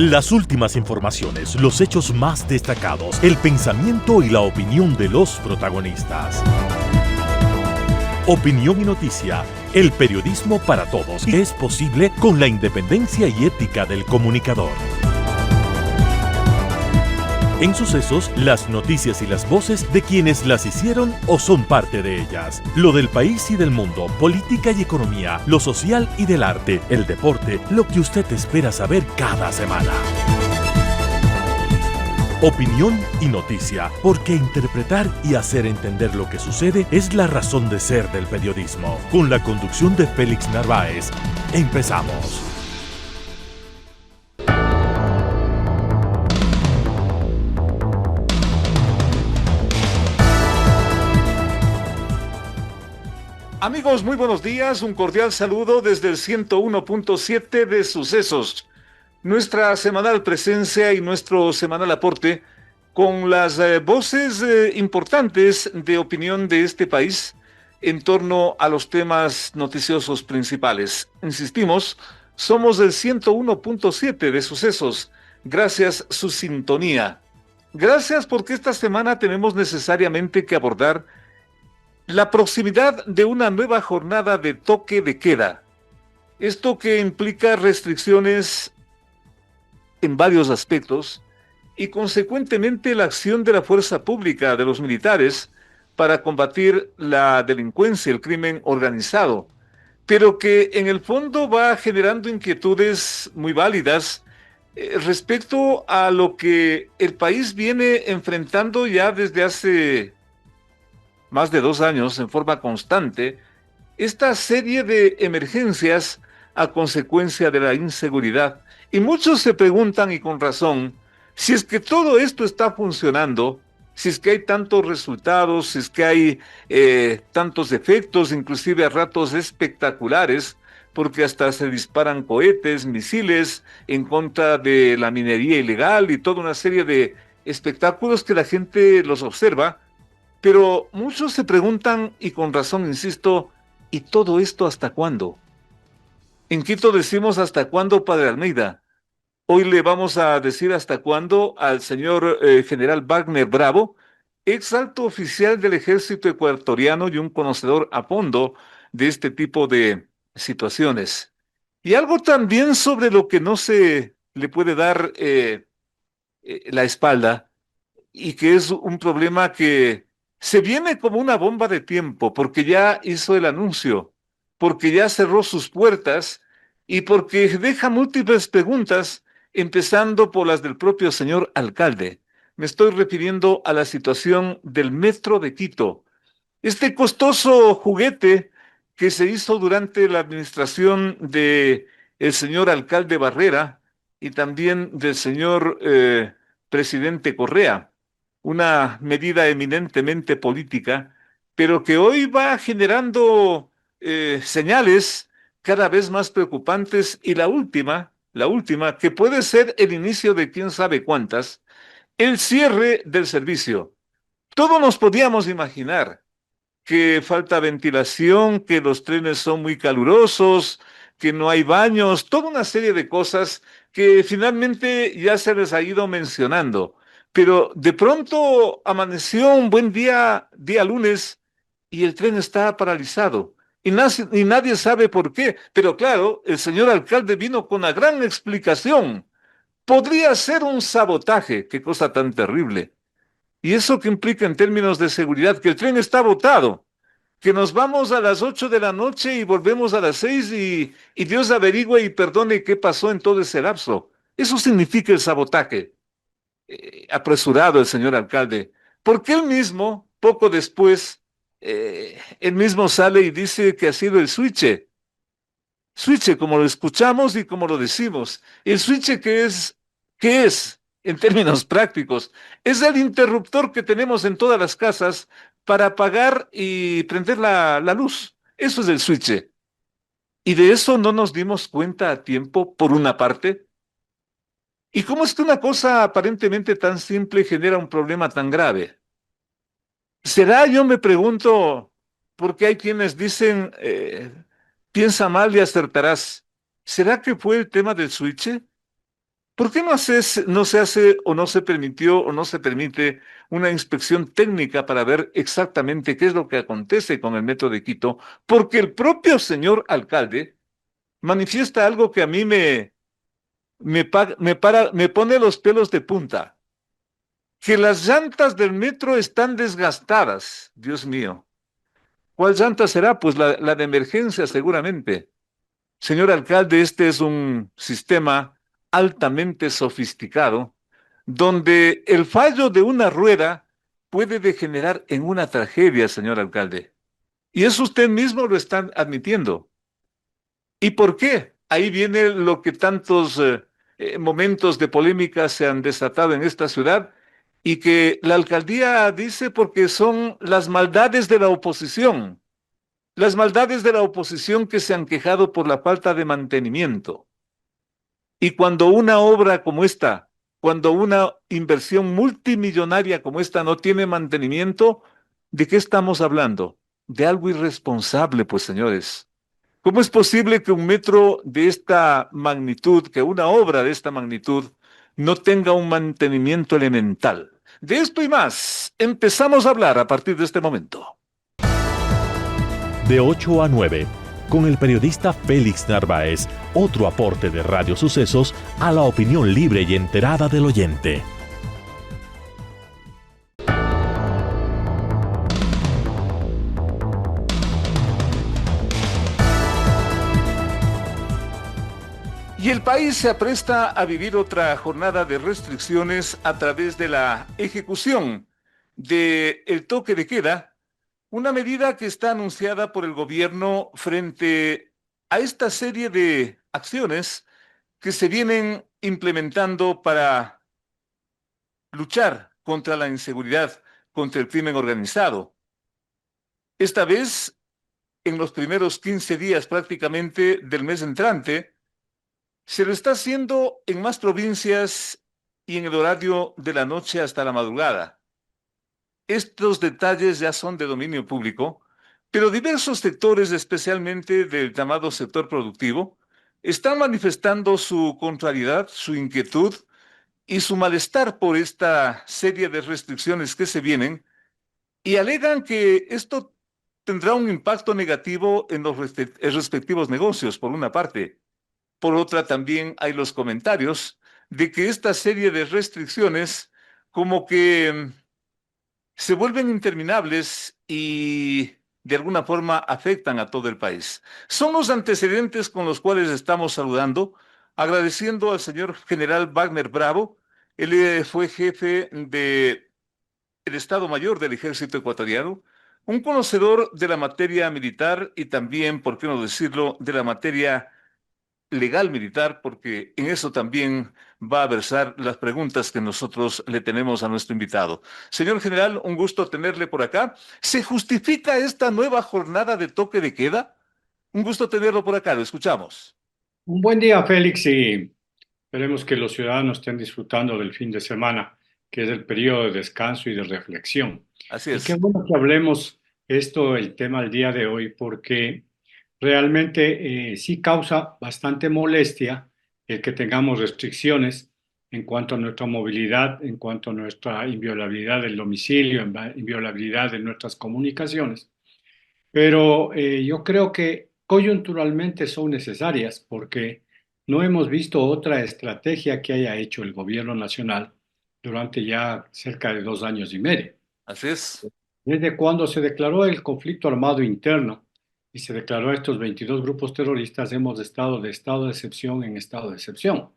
Las últimas informaciones, los hechos más destacados, el pensamiento y la opinión de los protagonistas. Opinión y noticia, el periodismo para todos, es posible con la independencia y ética del comunicador. En Sucesos, las noticias y las voces de quienes las hicieron o son parte de ellas. Lo del país y del mundo, política y economía, lo social y del arte, el deporte, lo que usted espera saber cada semana. Opinión y noticia, porque interpretar y hacer entender lo que sucede es la razón de ser del periodismo. Con la conducción de Félix Narváez, empezamos. Amigos, muy buenos días, un cordial saludo desde el 101.7 de Sucesos, nuestra semanal presencia y nuestro semanal aporte con las voces importantes de opinión de este país en torno a los temas noticiosos principales. Insistimos, somos el 101.7 de Sucesos, gracias su sintonía. Gracias porque esta semana tenemos necesariamente que abordar la proximidad de una nueva jornada de toque de queda. Esto que implica restricciones en varios aspectos y consecuentemente la acción de la fuerza pública, de los militares, para combatir la delincuencia, el crimen organizado, pero que en el fondo va generando inquietudes muy válidas respecto a lo que el país viene enfrentando ya desde hace más de 2 años en forma constante, esta serie de emergencias a consecuencia de la inseguridad. Y muchos se preguntan, y con razón, si es que todo esto está funcionando, si es que hay tantos resultados, si es que hay tantos efectos, inclusive a ratos espectaculares, porque hasta se disparan cohetes, misiles en contra de la minería ilegal y toda una serie de espectáculos que la gente los observa. Pero muchos se preguntan, y con razón insisto, ¿y todo esto hasta cuándo? En Quito decimos hasta cuándo, padre Almeida. Hoy le vamos a decir hasta cuándo al señor general Wagner Bravo, ex alto oficial del ejército ecuatoriano y un conocedor a fondo de este tipo de situaciones. Y algo también sobre lo que no se le puede dar la espalda, y que es un problema que se viene como una bomba de tiempo, porque ya hizo el anuncio, porque ya cerró sus puertas y porque deja múltiples preguntas, empezando por las del propio señor alcalde. Me estoy refiriendo a la situación del Metro de Quito. Este costoso juguete que se hizo durante la administración de el señor alcalde Barrera y también del señor presidente Correa, una medida eminentemente política, pero que hoy va generando señales cada vez más preocupantes, y la última, que puede ser el inicio de quién sabe cuántas, el cierre del servicio. Todos nos podíamos imaginar que falta ventilación, que los trenes son muy calurosos, que no hay baños, toda una serie de cosas que finalmente ya se les ha ido mencionando. Pero de pronto amaneció un buen día, día lunes, y el tren está paralizado. Y nadie sabe por qué. Pero claro, el señor alcalde vino con una gran explicación. Podría ser un sabotaje, qué cosa tan terrible. ¿Y eso qué implica en términos de seguridad? Que el tren está botado, que nos vamos a las 8 de la noche y volvemos a las 6 y Dios averigüe y perdone qué pasó en todo ese lapso. Eso significa el sabotaje. Apresurado el señor alcalde, porque él mismo, poco después, él mismo sale y dice que ha sido el switch. Switch, como lo escuchamos y como lo decimos. El switch, ¿qué es en términos prácticos? Es el interruptor que tenemos en todas las casas para apagar y prender la luz. Eso es el switch. Y de eso no nos dimos cuenta a tiempo, por una parte. ¿Y cómo es que una cosa aparentemente tan simple genera un problema tan grave? ¿Será, yo me pregunto, porque hay quienes dicen, piensa mal y acertarás? ¿Será que fue el tema del switch? ¿Por qué no se hace o no se permitió o no se permite una inspección técnica para ver exactamente qué es lo que acontece con el Metro de Quito? Porque el propio señor alcalde manifiesta algo que a mí me pone los pelos de punta, que las llantas del metro están desgastadas. Dios mío, ¿cuál llanta será? Pues la de emergencia seguramente. Señor alcalde, este es un sistema altamente sofisticado donde el fallo de una rueda puede degenerar en una tragedia, señor alcalde. Y eso usted mismo lo está admitiendo. ¿Y por qué? Ahí viene lo que tantos momentos de polémica se han desatado en esta ciudad y que la alcaldía dice porque son las maldades de la oposición. Las maldades de la oposición que se han quejado por la falta de mantenimiento. Y cuando una obra como esta, cuando una inversión multimillonaria como esta no tiene mantenimiento, ¿de qué estamos hablando? De algo irresponsable, pues señores. ¿Cómo es posible que un metro de esta magnitud, que una obra de esta magnitud, no tenga un mantenimiento elemental? De esto y más, empezamos a hablar a partir de este momento. De 8 a 9, con el periodista Félix Narváez, otro aporte de Radio Sucesos a la opinión libre y enterada del oyente. Y el país se apresta a vivir otra jornada de restricciones a través de la ejecución del toque de queda, una medida que está anunciada por el gobierno frente a esta serie de acciones que se vienen implementando para luchar contra la inseguridad, contra el crimen organizado. Esta vez, en los primeros 15 días prácticamente del mes entrante, se lo está haciendo en más provincias y en el horario de la noche hasta la madrugada. Estos detalles ya son de dominio público, pero diversos sectores, especialmente del llamado sector productivo, están manifestando su contrariedad, su inquietud y su malestar por esta serie de restricciones que se vienen y alegan que esto tendrá un impacto negativo en los respectivos negocios, por una parte. Por otra, también hay los comentarios de que esta serie de restricciones como que se vuelven interminables y de alguna forma afectan a todo el país. Son los antecedentes con los cuales estamos saludando, agradeciendo al señor general Wagner Bravo. Él fue jefe del Estado Mayor del Ejército Ecuatoriano, un conocedor de la materia militar y también, por qué no decirlo, de la materia legal militar, porque en eso también va a versar las preguntas que nosotros le tenemos a nuestro invitado. Señor general, un gusto tenerle por acá. ¿Se justifica esta nueva jornada de toque de queda? Un gusto tenerlo por acá, lo escuchamos. Un buen día, Félix, y esperemos que los ciudadanos estén disfrutando del fin de semana, que es el periodo de descanso y de reflexión. Así Y qué es. bueno que hablemos esto, el tema el día de hoy, porque realmente sí causa bastante molestia el que tengamos restricciones en cuanto a nuestra movilidad, en cuanto a nuestra inviolabilidad del domicilio, inviolabilidad de nuestras comunicaciones. Pero yo creo que coyunturalmente son necesarias porque no hemos visto otra estrategia que haya hecho el gobierno nacional durante ya cerca de 2 años y medio. Así es. Desde cuando se declaró el conflicto armado interno y se declaró a estos 22 grupos terroristas, hemos estado de estado de excepción en estado de excepción.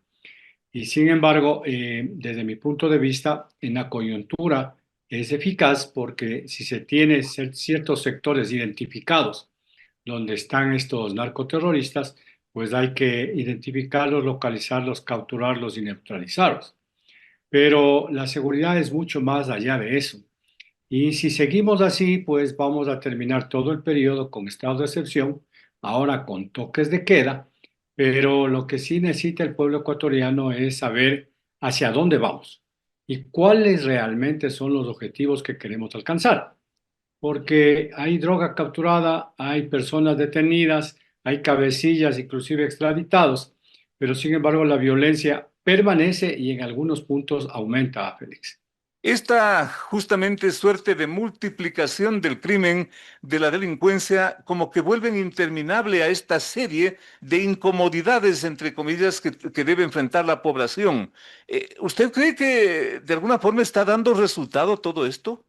Y sin embargo, desde mi punto de vista, en la coyuntura es eficaz porque si se tiene ciertos sectores identificados donde están estos narcoterroristas, pues hay que identificarlos, localizarlos, capturarlos y neutralizarlos. Pero la seguridad es mucho más allá de eso. Y si seguimos así, pues vamos a terminar todo el periodo con estado de excepción, ahora con toques de queda, pero lo que sí necesita el pueblo ecuatoriano es saber hacia dónde vamos y cuáles realmente son los objetivos que queremos alcanzar. Porque hay droga capturada, hay personas detenidas, hay cabecillas, inclusive extraditados, pero sin embargo la violencia permanece y en algunos puntos aumenta, Félix. Esta justamente suerte de multiplicación del crimen, de la delincuencia, como que vuelven interminable a esta serie de incomodidades, entre comillas, que debe enfrentar la población. ¿Usted cree que de alguna forma está dando resultado todo esto?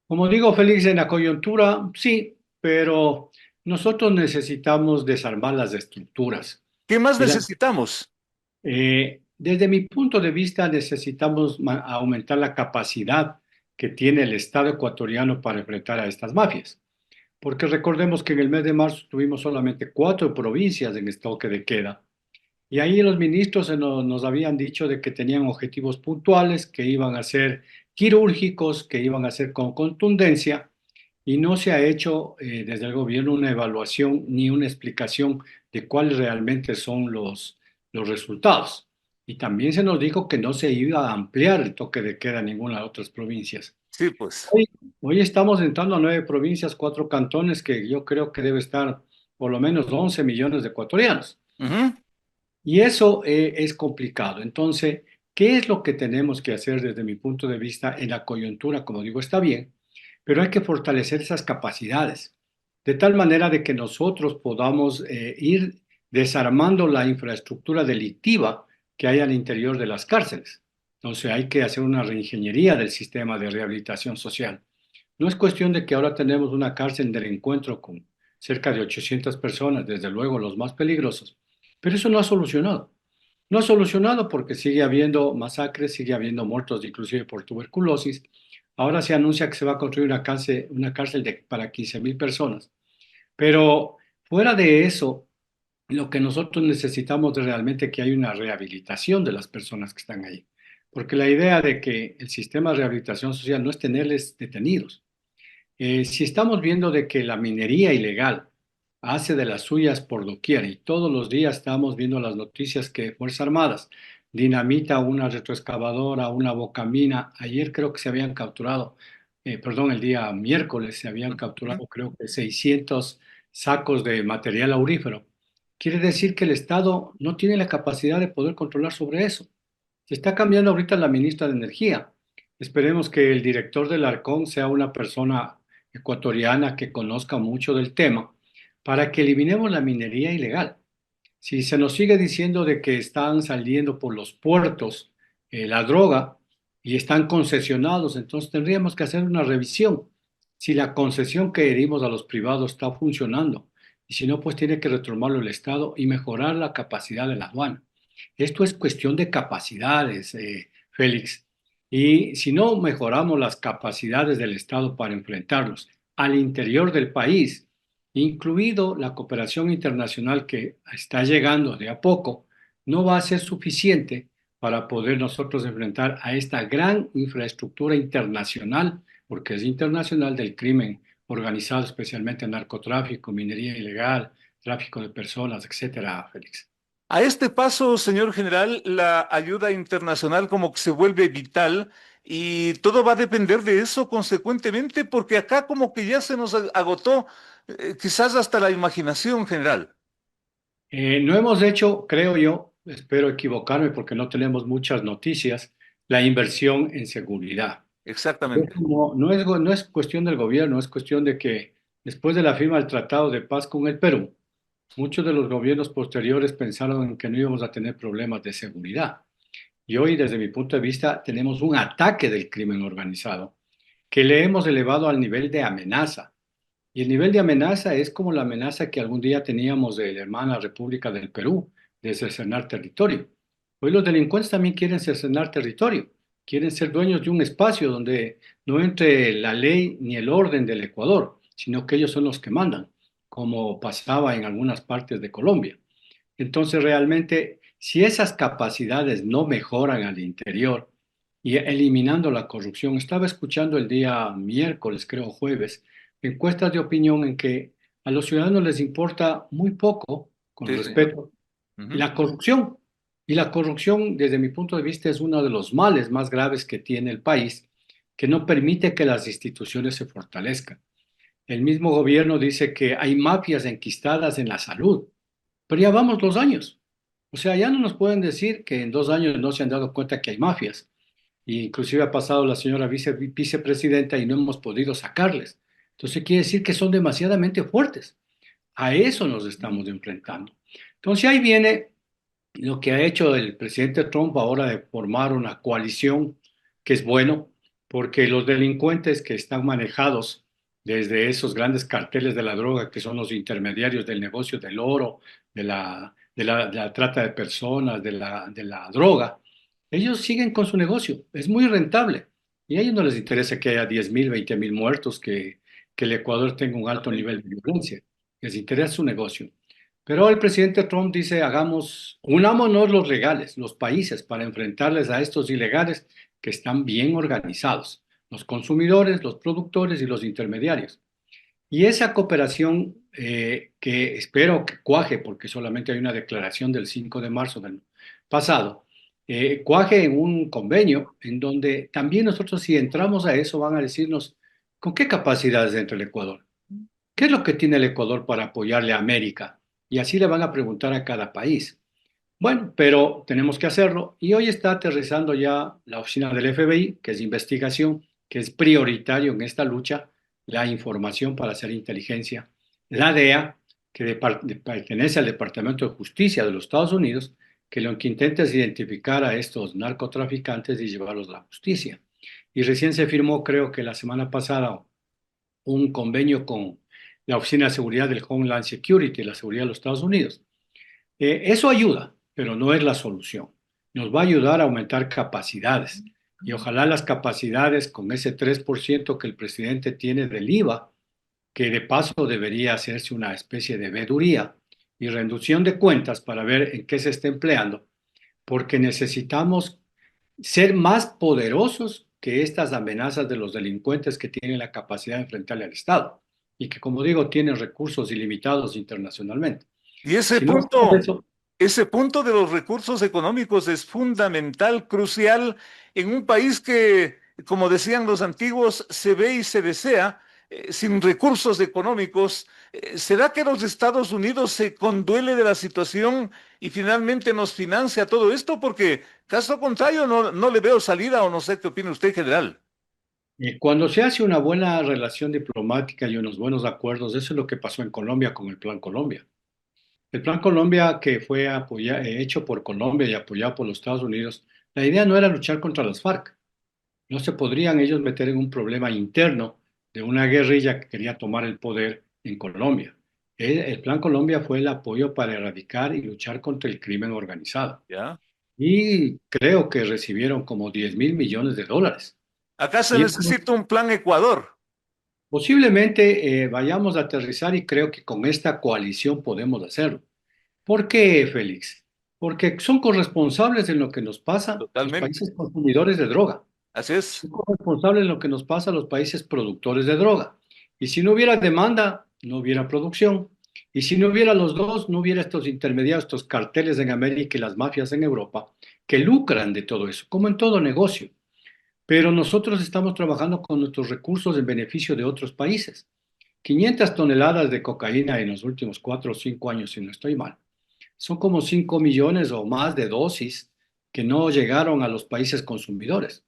Como digo, Félix, en la coyuntura, sí, pero nosotros necesitamos desarmar las estructuras. ¿Qué más Y la- necesitamos? Desde mi punto de vista, necesitamos aumentar la capacidad que tiene el Estado ecuatoriano para enfrentar a estas mafias. Porque recordemos que en el mes de marzo tuvimos solamente 4 provincias en toque de queda. Y ahí los ministros nos habían dicho de que tenían objetivos puntuales, que iban a ser quirúrgicos, que iban a ser con contundencia, y no se ha hecho desde el gobierno una evaluación ni una explicación de cuáles realmente son los resultados. Y también se nos dijo que no se iba a ampliar el toque de queda en ninguna de otras provincias. Sí, pues. Hoy, hoy estamos entrando a 9 provincias, 4 cantones, que yo creo que debe estar por lo menos 11 millones de ecuatorianos. Ujú. Y eso es complicado. Entonces, ¿qué es lo que tenemos que hacer desde mi punto de vista en la coyuntura? Como digo, está bien, pero hay que fortalecer esas capacidades, de tal manera de que nosotros podamos ir desarmando la infraestructura delictiva que hay al interior de las cárceles. Entonces, hay que hacer una reingeniería del sistema de rehabilitación social. No es cuestión de que ahora tenemos una cárcel del encuentro con cerca de 800 personas, desde luego los más peligrosos, pero eso no ha solucionado. No ha solucionado porque sigue habiendo masacres, sigue habiendo muertos inclusive por tuberculosis. Ahora se anuncia que se va a construir una cárcel para 15.000 personas. Pero fuera de eso, lo que nosotros necesitamos es realmente que haya una rehabilitación de las personas que están ahí. Porque la idea de que el sistema de rehabilitación social no es tenerles detenidos. Si estamos viendo de que la minería ilegal hace de las suyas por doquier y todos los días estamos viendo las noticias que Fuerzas Armadas dinamita una retroexcavadora, una bocamina. Ayer creo que se habían capturado, perdón, el día miércoles se habían Ujú. capturado creo que 600 sacos de material aurífero. Quiere decir que el Estado no tiene la capacidad de poder controlar sobre eso. Se está cambiando ahorita la ministra de Energía. Esperemos que el director del Arcón sea una persona ecuatoriana que conozca mucho del tema para que eliminemos la minería ilegal. Si se nos sigue diciendo de que están saliendo por los puertos la droga y están concesionados, entonces tendríamos que hacer una revisión. Si la concesión que dimos a los privados está funcionando y si no, pues tiene que retomarlo el Estado y mejorar la capacidad de la aduana. Esto es cuestión de capacidades, Félix. Y si no mejoramos las capacidades del Estado para enfrentarlos al interior del país, incluido la cooperación internacional que está llegando de a poco, no va a ser suficiente para poder nosotros enfrentar a esta gran infraestructura internacional, porque es internacional del crimen organizado, especialmente narcotráfico, minería ilegal, tráfico de personas, etcétera, Félix. A este paso, señor general, la ayuda internacional como que se vuelve vital y todo va a depender de eso consecuentemente, porque acá como que ya se nos agotó quizás hasta la imaginación general. No hemos hecho, creo yo, espero equivocarme porque no tenemos muchas noticias, la inversión en seguridad. Exactamente. No es cuestión del gobierno, es cuestión de que después de la firma del Tratado de Paz con el Perú, muchos de los gobiernos posteriores pensaron en que no íbamos a tener problemas de seguridad. Y hoy, desde mi punto de vista, tenemos un ataque del crimen organizado que le hemos elevado al nivel de amenaza. Y el nivel de amenaza es como la amenaza que algún día teníamos de la hermana República del Perú, de cercenar territorio. Hoy los delincuentes también quieren cercenar territorio, quieren ser dueños de un espacio donde no entre la ley ni el orden del Ecuador, sino que ellos son los que mandan, como pasaba en algunas partes de Colombia. Entonces, realmente, si esas capacidades no mejoran al interior y eliminando la corrupción, estaba escuchando el día miércoles, creo jueves, encuestas de opinión en que a los ciudadanos les importa muy poco, con Sí, señor. respeto, Ujú. la corrupción. Y la corrupción, desde mi punto de vista, es uno de los males más graves que tiene el país, que no permite que las instituciones se fortalezcan. El mismo gobierno dice que hay mafias enquistadas en la salud, pero ya vamos 2 años. O sea, ya no nos pueden decir que en 2 años no se han dado cuenta que hay mafias. Y inclusive ha pasado la señora vicepresidenta y no hemos podido sacarles. Entonces quiere decir que son demasiadamente fuertes. A eso nos estamos enfrentando. Entonces ahí viene lo que ha hecho el presidente Trump ahora de formar una coalición, que es bueno, porque los delincuentes que están manejados desde esos grandes carteles de la droga, que son los intermediarios del negocio del oro, de la trata de personas, de la droga, ellos siguen con su negocio, es muy rentable. Y a ellos no les interesa que haya 10.000, 20.000 muertos, que el Ecuador tenga un alto nivel de violencia, les interesa su negocio. Pero el presidente Trump dice, unámonos los legales, los países, para enfrentarles a estos ilegales que están bien organizados, los consumidores, los productores y los intermediarios. Y esa cooperación que espero que cuaje, porque solamente hay una declaración del 5 de marzo del pasado, cuaje en un convenio en donde también nosotros, si entramos a eso, van a decirnos con qué capacidades entra el Ecuador. ¿Qué es lo que tiene el Ecuador para apoyarle a América? Y así le van a preguntar a cada país. Bueno, pero tenemos que hacerlo y hoy está aterrizando ya la oficina del FBI, que es investigación, que es prioritario en esta lucha, la información para hacer inteligencia, la DEA, que pertenece al Departamento de Justicia de los Estados Unidos, que lo que intenta es identificar a estos narcotraficantes y llevarlos a la justicia. Y recién se firmó, creo que la semana pasada, un convenio con la Oficina de Seguridad del Homeland Security, la seguridad de los Estados Unidos. Eso ayuda, pero no es la solución. Nos va a ayudar a aumentar capacidades y ojalá las capacidades con ese 3% que el presidente tiene del IVA, que de paso debería hacerse una especie de veeduría y rendición de cuentas para ver en qué se está empleando, porque necesitamos ser más poderosos que estas amenazas de los delincuentes que tienen la capacidad de enfrentarle al Estado y que, como digo, tienen recursos ilimitados internacionalmente. Y Si no hacemos eso, ese punto de los recursos económicos es fundamental, crucial en un país que, como decían los antiguos, se ve y se desea sin recursos económicos. ¿Será que los Estados Unidos se conduele de la situación y finalmente nos financia todo esto? Porque caso contrario no le veo salida o no sé qué opina usted, general. cuando se hace una buena relación diplomática y unos buenos acuerdos, eso es lo que pasó en Colombia con el Plan Colombia. El Plan Colombia, que fue hecho por Colombia y apoyado por los Estados Unidos, la idea no era luchar contra las FARC. No se podrían ellos meter en un problema interno de una guerrilla que quería tomar el poder en Colombia. El Plan Colombia fue el apoyo para erradicar y luchar contra el crimen organizado. ¿Ya? Y creo que recibieron como 10.000 millones de dólares. Acá se Y necesita un plan Ecuador. posiblemente vayamos a aterrizar y creo que con esta coalición podemos hacerlo. ¿Por qué, Félix? Porque son corresponsables en lo que nos pasa los Totalmente. países consumidores de droga. Así es. Son corresponsables en lo que nos pasa a los países productores de droga. Y si no hubiera demanda, no hubiera producción. Y si no hubiera los dos, no hubiera estos intermediarios, estos carteles en América y las mafias en Europa que lucran de todo eso, como en todo negocio. Pero nosotros estamos trabajando con nuestros recursos en beneficio de otros países. 500 toneladas de cocaína en los últimos 4 o 5 años, si no estoy mal. Son como 5 millones o más de dosis que no llegaron a los países consumidores.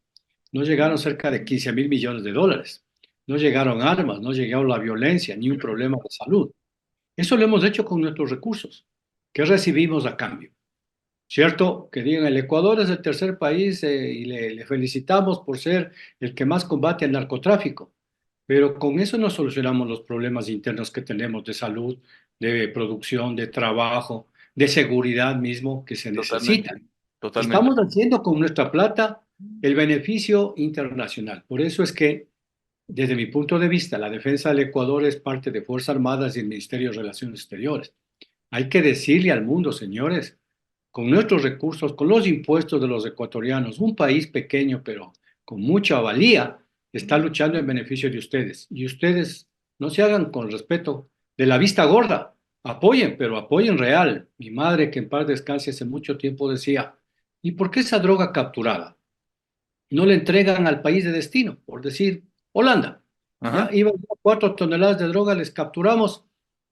No llegaron cerca de 15.000 millones de dólares. No llegaron armas, no llegó la violencia, ni un problema de salud. Eso lo hemos hecho con nuestros recursos. ¿Qué recibimos a cambio? ¿Cierto? Que digan, el Ecuador es el tercer país y le felicitamos por ser el que más combate el narcotráfico. Pero con eso no solucionamos los problemas internos que tenemos de salud, de producción, de trabajo, de seguridad mismo que se Totalmente. necesitan. Totalmente. Estamos haciendo con nuestra plata el beneficio internacional. Por eso es que, desde mi punto de vista, la defensa del Ecuador es parte de Fuerzas Armadas y el Ministerio de Relaciones Exteriores. Hay que decirle al mundo, señores, con nuestros recursos, con los impuestos de los ecuatorianos, un país pequeño pero con mucha valía, está luchando en beneficio de ustedes. Y ustedes no se hagan con respeto de la vista gorda. Apoyen, pero apoyen real. Mi madre, que en paz descanse, hace mucho tiempo decía, ¿y por qué esa droga capturada no le entregan al país de destino? Por decir, Holanda. Ya Ajá. iban 4 toneladas de droga, les capturamos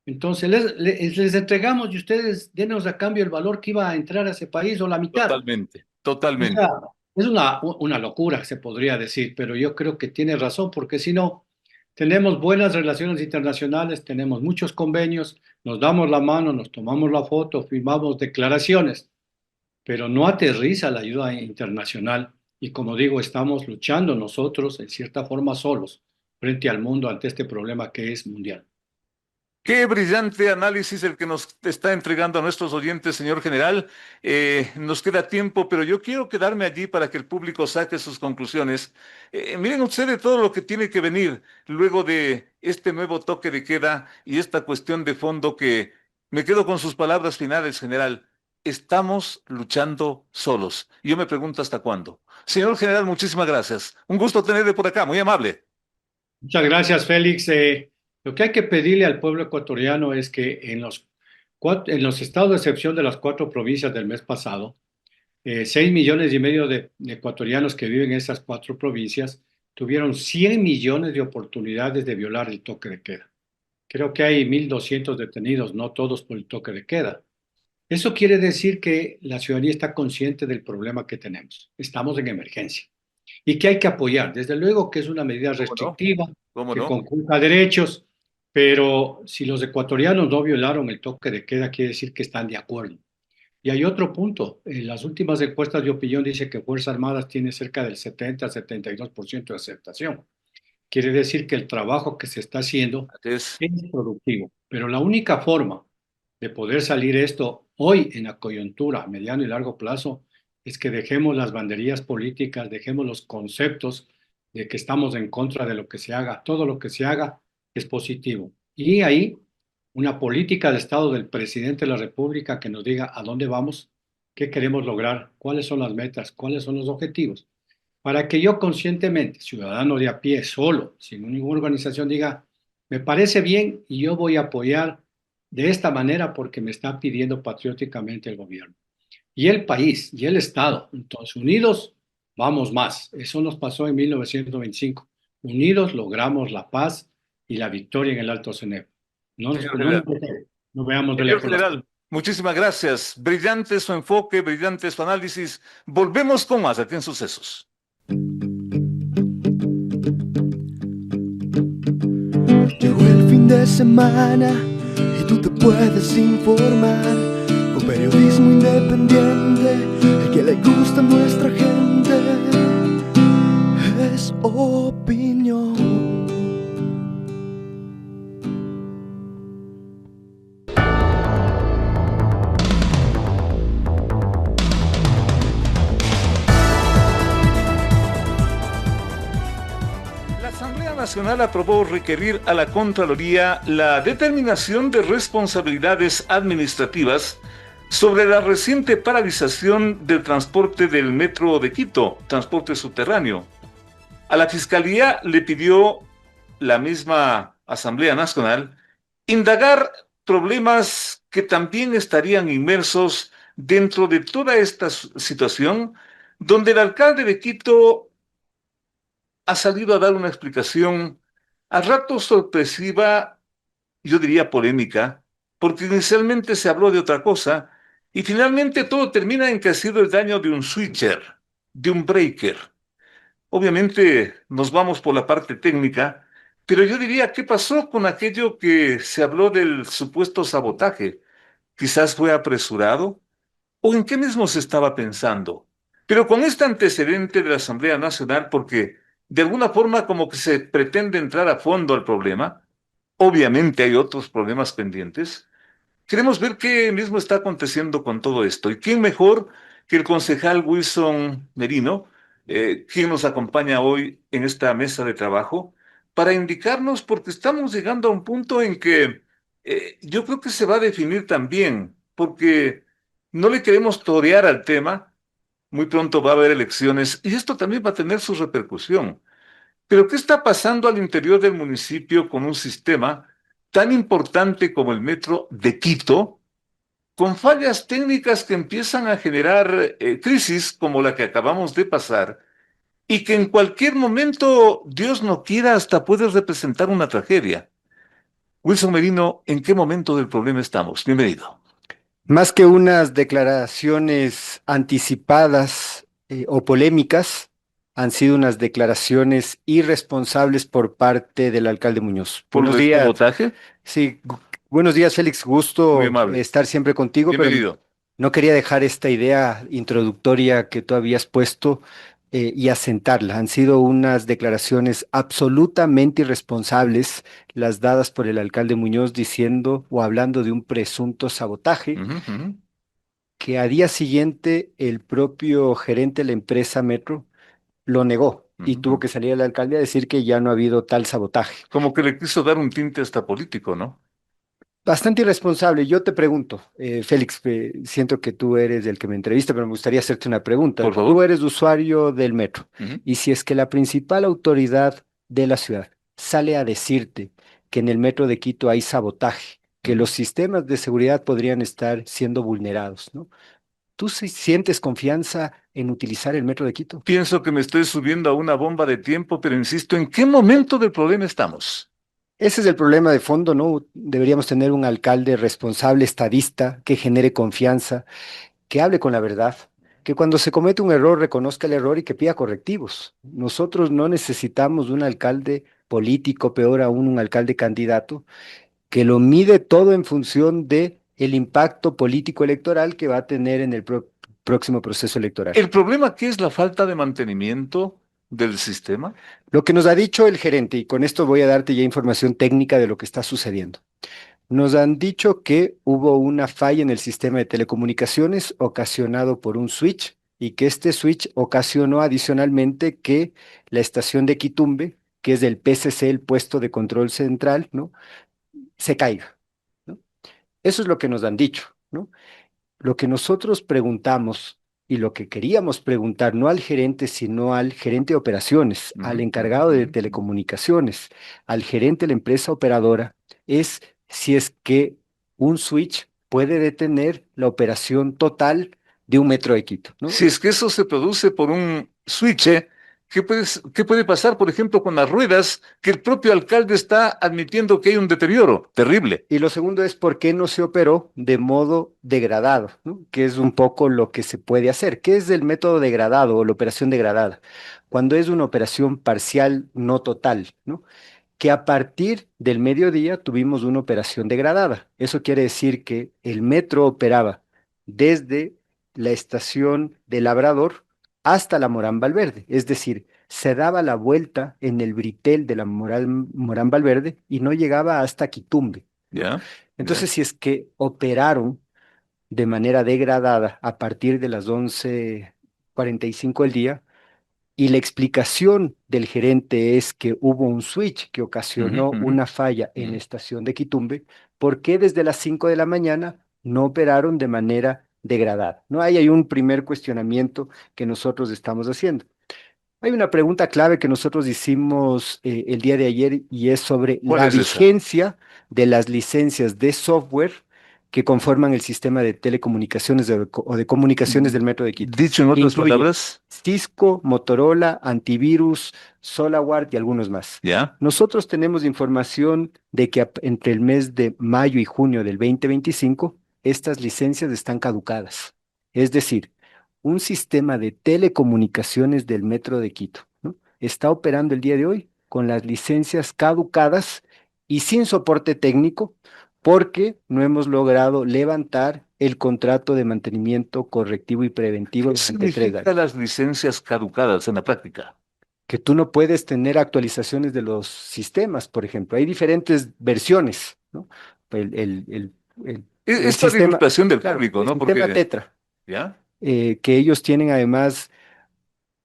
Entonces les entregamos y ustedes denos a cambio el valor que iba a entrar a ese país o la mitad. Totalmente, O sea, totalmente. es una locura, se podría decir, pero yo creo que tiene razón, porque si no, tenemos buenas relaciones internacionales, tenemos muchos convenios, nos damos la mano, nos tomamos la foto, firmamos declaraciones, pero no aterriza la ayuda internacional. Y como digo, estamos luchando nosotros, en cierta forma, solos frente al mundo ante este problema que es mundial. Qué brillante análisis el que nos está entregando a nuestros oyentes, señor general. Nos queda tiempo, pero yo quiero quedarme allí para que el público saque sus conclusiones. Miren ustedes todo lo que tiene que venir luego de este nuevo toque de queda y esta cuestión de fondo que me quedo con sus palabras finales, general. Estamos luchando solos. Y yo me pregunto hasta cuándo. Señor general, muchísimas gracias. Un gusto tenerle por acá, muy amable. Muchas gracias, Félix. Lo que hay que pedirle al pueblo ecuatoriano es que en los estados de excepción de las cuatro provincias del mes pasado, 6,5 millones de ecuatorianos que viven en esas cuatro provincias tuvieron 100 millones de oportunidades de violar el toque de queda. Creo que hay 1,200 detenidos, no todos por el toque de queda. Eso quiere decir que la ciudadanía está consciente del problema que tenemos. Estamos en emergencia y que hay que apoyar. Desde luego que es una medida ¿Cómo no? restrictiva, ¿Cómo que no? conculca derechos, pero si los ecuatorianos no violaron el toque de queda, quiere decir que están de acuerdo. Y hay otro punto. En las últimas encuestas de opinión dice que Fuerzas Armadas tiene cerca del 70 a 72% de aceptación. Quiere decir que el trabajo que se está haciendo Es es productivo. Pero la única forma de poder salir esto hoy en la coyuntura a mediano y largo plazo es que dejemos las banderías políticas, dejemos los conceptos de que estamos en contra de lo que se haga. Todo lo que se haga es positivo. Y ahí una política de Estado del presidente de la República que nos diga a dónde vamos, qué queremos lograr, cuáles son las metas, cuáles son los objetivos, para que yo conscientemente, ciudadano de a pie, solo, sin ninguna organización, diga, me parece bien y yo voy a apoyar de esta manera porque me está pidiendo patrióticamente el gobierno. Y el país y el Estado, entonces unidos, vamos más. Eso nos pasó en 1925. Unidos logramos la paz y la victoria en el Alto Cenepa. señor general. No veamos de Señor lejos las general, cosas. muchísimas gracias. Brillante su enfoque, brillante su análisis. Volvemos con más aquí en Sucesos. Llegó el fin de semana y tú te puedes informar con periodismo independiente, el que le gusta a nuestra gente es opinión. La Asamblea Nacional aprobó requerir a la Contraloría la determinación de responsabilidades administrativas sobre la reciente paralización del transporte del Metro de Quito, transporte subterráneo. A la Fiscalía le pidió la misma Asamblea Nacional indagar problemas que también estarían inmersos dentro de toda esta situación, donde el alcalde de Quito ha salido a dar una explicación a rato sorpresiva, yo diría polémica, porque inicialmente se habló de otra cosa y finalmente todo termina en que ha sido el daño de un switcher, de un breaker. Obviamente nos vamos por la parte técnica, pero yo diría, ¿qué pasó con aquello que se habló del supuesto sabotaje? Quizás fue apresurado o en qué mismo se estaba pensando. Pero con este antecedente de la Asamblea Nacional, porque de alguna forma como que se pretende entrar a fondo al problema, obviamente hay otros problemas pendientes. Queremos ver qué mismo está aconteciendo con todo esto. ¿Y quién mejor que el concejal Wilson Merino, quien nos acompaña hoy en esta mesa de trabajo, para indicarnos, porque estamos llegando a un punto en que yo creo que se va a definir también, porque no le queremos torear al tema, muy pronto va a haber elecciones y esto también va a tener su repercusión. Pero ¿qué está pasando al interior del municipio con un sistema tan importante como el metro de Quito, con fallas técnicas que empiezan a generar crisis como la que acabamos de pasar y que en cualquier momento, Dios no quiera, hasta puede representar una tragedia? Wilson Merino, ¿en qué momento del problema estamos? Bienvenido. Más que unas declaraciones anticipadas o polémicas, han sido unas declaraciones irresponsables por parte del alcalde Muñoz. ¿Por Buenos el días. sabotaje? Sí, buenos días, Félix. Muy Gusto amable. estar siempre contigo, pero Bienvenido. no quería dejar esta idea introductoria que tú habías puesto y asentarla. Han sido unas declaraciones absolutamente irresponsables las dadas por el alcalde Muñoz diciendo o hablando de un presunto sabotaje Ujú, ujú. que a día siguiente el propio gerente de la empresa Metro lo negó y Ujú. tuvo que salir el alcalde a decir que ya no ha habido tal sabotaje. Como que le quiso dar un tinte hasta político, ¿no? Bastante irresponsable. Yo te pregunto, Félix, siento que tú eres el que me entrevista, pero me gustaría hacerte una pregunta. Por Tú favor. eres usuario del metro Ujú. y si es que la principal autoridad de la ciudad sale a decirte que en el metro de Quito hay sabotaje, que Ujú. los sistemas de seguridad podrían estar siendo vulnerados, ¿no? ¿Tú sí sientes confianza en utilizar el metro de Quito? Pienso que me estoy subiendo a una bomba de tiempo, pero insisto, ¿en qué momento del problema estamos? Ese es el problema de fondo, ¿no? Deberíamos tener un alcalde responsable, estadista, que genere confianza, que hable con la verdad, que cuando se comete un error reconozca el error y que pida correctivos. Nosotros no necesitamos un alcalde político, peor aún un alcalde candidato, que lo mide todo en función de el impacto político electoral que va a tener en el próximo proceso electoral. ¿El problema aquí es la falta de mantenimiento del sistema? Lo que nos ha dicho el gerente, y con esto voy a darte ya información técnica de lo que está sucediendo. Nos han dicho que hubo una falla en el sistema de telecomunicaciones ocasionado por un switch y que este switch ocasionó adicionalmente que la estación de Quitumbe, que es del PCC, el puesto de control central, ¿no? Se caiga, ¿no? Eso es lo que nos han dicho, ¿no? Lo que nosotros preguntamos y lo que queríamos preguntar, no al gerente, sino al gerente de operaciones, al Ujú, ujú, encargado de ujú. telecomunicaciones, al gerente de la empresa operadora, es si es que un switch puede detener la operación total de un metro de Quito, ¿no? Si es que eso se produce por un switch, qué puede pasar, por ejemplo, con las ruedas, que el propio alcalde está admitiendo que hay un deterioro terrible? Y lo segundo es por qué no se operó de modo degradado, ¿no? Que es un poco lo que se puede hacer. ¿Qué es el método degradado o la operación degradada? Cuando es una operación parcial, no total, ¿no? Que a partir del mediodía tuvimos una operación degradada. Eso quiere decir que el metro operaba desde la estación de Labrador hasta la Morán Valverde, es decir, se daba la vuelta en el Britel de la Morán Valverde y no llegaba hasta Quitumbe, ¿no? ¿Ya? ¿Ya? Entonces, si es que operaron de manera degradada a partir de las 11:45 del día, y la explicación del gerente es que hubo un switch que Ujú, ocasionó ujú, una falla en la ujú. estación de Quitumbe. ¿Por qué desde las 5 de la mañana no operaron de manera degradada? ¿No? Ahí hay un primer cuestionamiento que nosotros estamos haciendo. Hay una pregunta clave que nosotros hicimos el día de ayer y es sobre ¿Cuál la es esa? vigencia de las licencias de software que conforman el sistema de telecomunicaciones o de comunicaciones del Metro de Quito. Dicho en otras Incluye palabras, Cisco, Motorola, Antivirus, SolarWard y algunos más. ¿ya? Nosotros tenemos información de que entre el mes de mayo y junio del 2025, estas licencias están caducadas. Es decir, un sistema de telecomunicaciones del Metro de Quito, ¿no? Está operando el día de hoy con las licencias caducadas y sin soporte técnico porque no hemos logrado levantar el contrato de mantenimiento correctivo y preventivo ¿Qué durante 3 años. significa las licencias caducadas en la práctica? Que tú no puedes tener actualizaciones de los sistemas, por ejemplo. Hay diferentes versiones, ¿no? El, el, el, el Es para sistema, ilustración del claro, público, el ¿no? sistema Porque, Tetra, ¿ya? que ellos tienen además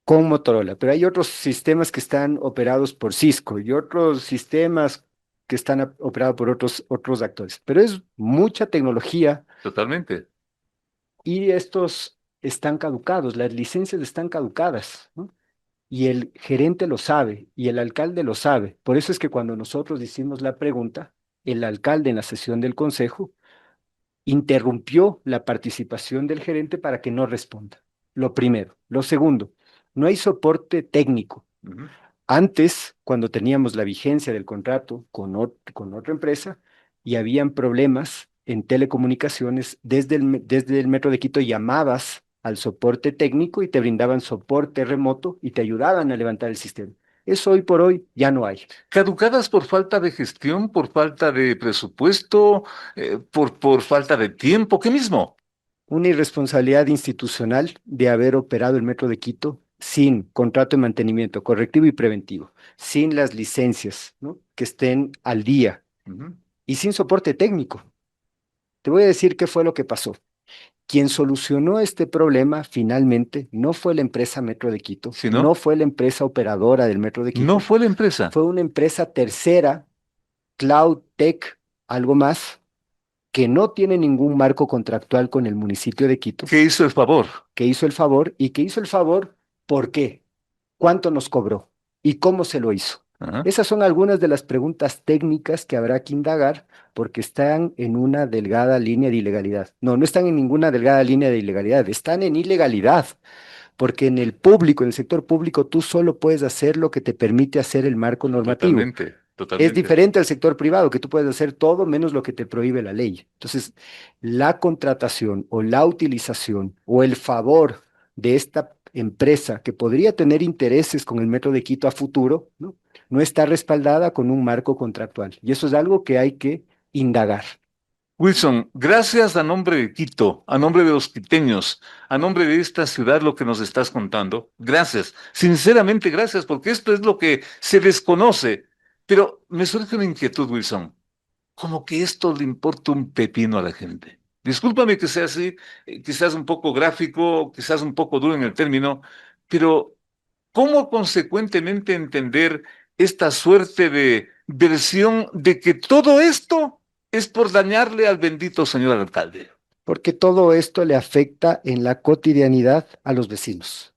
con Motorola, pero hay otros sistemas que están operados por Cisco y otros sistemas que están operados por otros actores. Pero es mucha tecnología Totalmente. y estos están caducados, las licencias están caducadas, ¿no? Y el gerente lo sabe y el alcalde lo sabe. Por eso es que cuando nosotros hicimos la pregunta, el alcalde en la sesión del consejo interrumpió la participación del gerente para que no responda. Lo primero. Lo segundo, no hay soporte técnico. Ujú. Antes, cuando teníamos la vigencia del contrato con otra empresa y habían problemas en telecomunicaciones, desde el Metro de Quito llamabas al soporte técnico y te brindaban soporte remoto y te ayudaban a levantar el sistema. Eso hoy por hoy ya no hay. Caducadas por falta de gestión, por falta de presupuesto, por falta de tiempo, ¿qué mismo? Una irresponsabilidad institucional de haber operado el Metro de Quito sin contrato de mantenimiento correctivo y preventivo, sin las licencias, ¿no?, que estén al día Ujú. y sin soporte técnico. Te voy a decir qué fue lo que pasó. Quien solucionó este problema finalmente no fue la empresa Metro de Quito, Si no no, fue la empresa operadora del Metro de no Quito, fue la empresa fue una empresa tercera, Cloud Tech, algo más, que no tiene ningún marco contractual con el municipio de Quito, que hizo el favor. que hizo el favor y que hizo el favor, ¿por qué? ¿Cuánto nos cobró? ¿Y cómo se lo hizo? Ajá. Esas son algunas de las preguntas técnicas que habrá que indagar porque están en una delgada línea de ilegalidad. No, no están en ninguna delgada línea de ilegalidad, están en ilegalidad, porque en el público, en el sector público, tú solo puedes hacer lo que te permite hacer el marco normativo. Totalmente, Es totalmente. diferente al sector privado, que tú puedes hacer todo menos lo que te prohíbe la ley. Entonces, la contratación o la utilización o el favor de esta empresa que podría tener intereses con el Metro de Quito a futuro, ¿no?, no está respaldada con un marco contractual. Y eso es algo que hay que indagar. Wilson, gracias a nombre de Quito, a nombre de los quiteños, a nombre de esta ciudad, lo que nos estás contando. Gracias, sinceramente gracias, porque esto es lo que se desconoce. Pero me surge una inquietud, Wilson. Como que esto le importa un pepino a la gente. Discúlpame que sea así, quizás un poco gráfico, quizás un poco duro en el término, pero ¿cómo consecuentemente entender esta suerte de versión de que todo esto es por dañarle al bendito señor alcalde? Porque todo esto le afecta en la cotidianidad a los vecinos.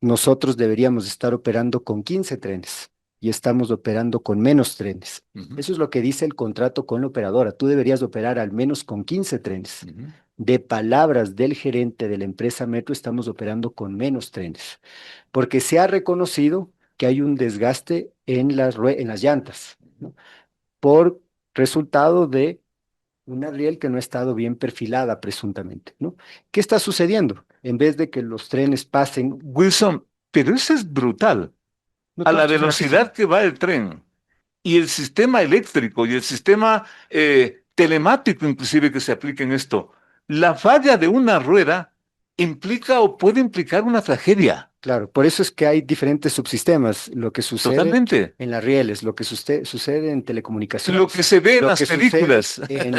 Nosotros deberíamos estar operando con 15 trenes y estamos operando con menos trenes. Ujú, Eso es lo que dice el contrato con la operadora. Tú deberías operar al menos con 15 trenes. ujú. De palabras del gerente de la empresa Metro, estamos operando con menos trenes, porque se ha reconocido que hay un desgaste en en las llantas, ¿no?, por resultado de una riel que no ha estado bien perfilada presuntamente, ¿no? ¿Qué está sucediendo? En vez de que los trenes pasen, Wilson, pero eso es brutal. no A la todos son así. velocidad que va el tren y el sistema eléctrico y el sistema telemático inclusive que se aplica en esto, la falla de una rueda implica o puede implicar una tragedia. Claro, por eso es que hay diferentes subsistemas. Lo que sucede Totalmente. en las rieles, lo que sucede en Lo que telecomunicaciones, se ve en lo las que sucede películas. en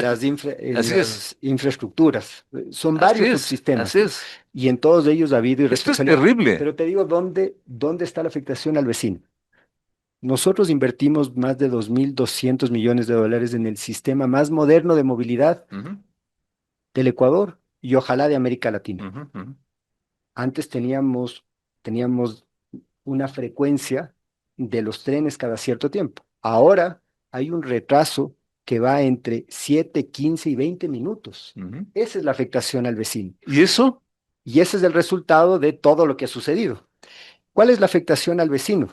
Así es, las infraestructuras. Son así varios es, subsistemas, así ¿no? es. Y en todos ellos ha habido Esto es irresponsabilidad. terrible. Pero te digo, ¿dónde está la afectación al vecino? Nosotros invertimos más de 2.200 millones de dólares en el sistema más moderno de movilidad Ujú, del Ecuador y ojalá de América Latina. ujú, ujú. Antes teníamos una frecuencia de los trenes cada cierto tiempo. Ahora hay un retraso que va entre 7, 15 y 20 minutos. Ujú. Esa es la afectación al vecino. ¿Y eso? Y ese es el resultado de todo lo que ha sucedido. ¿Cuál es la afectación al vecino?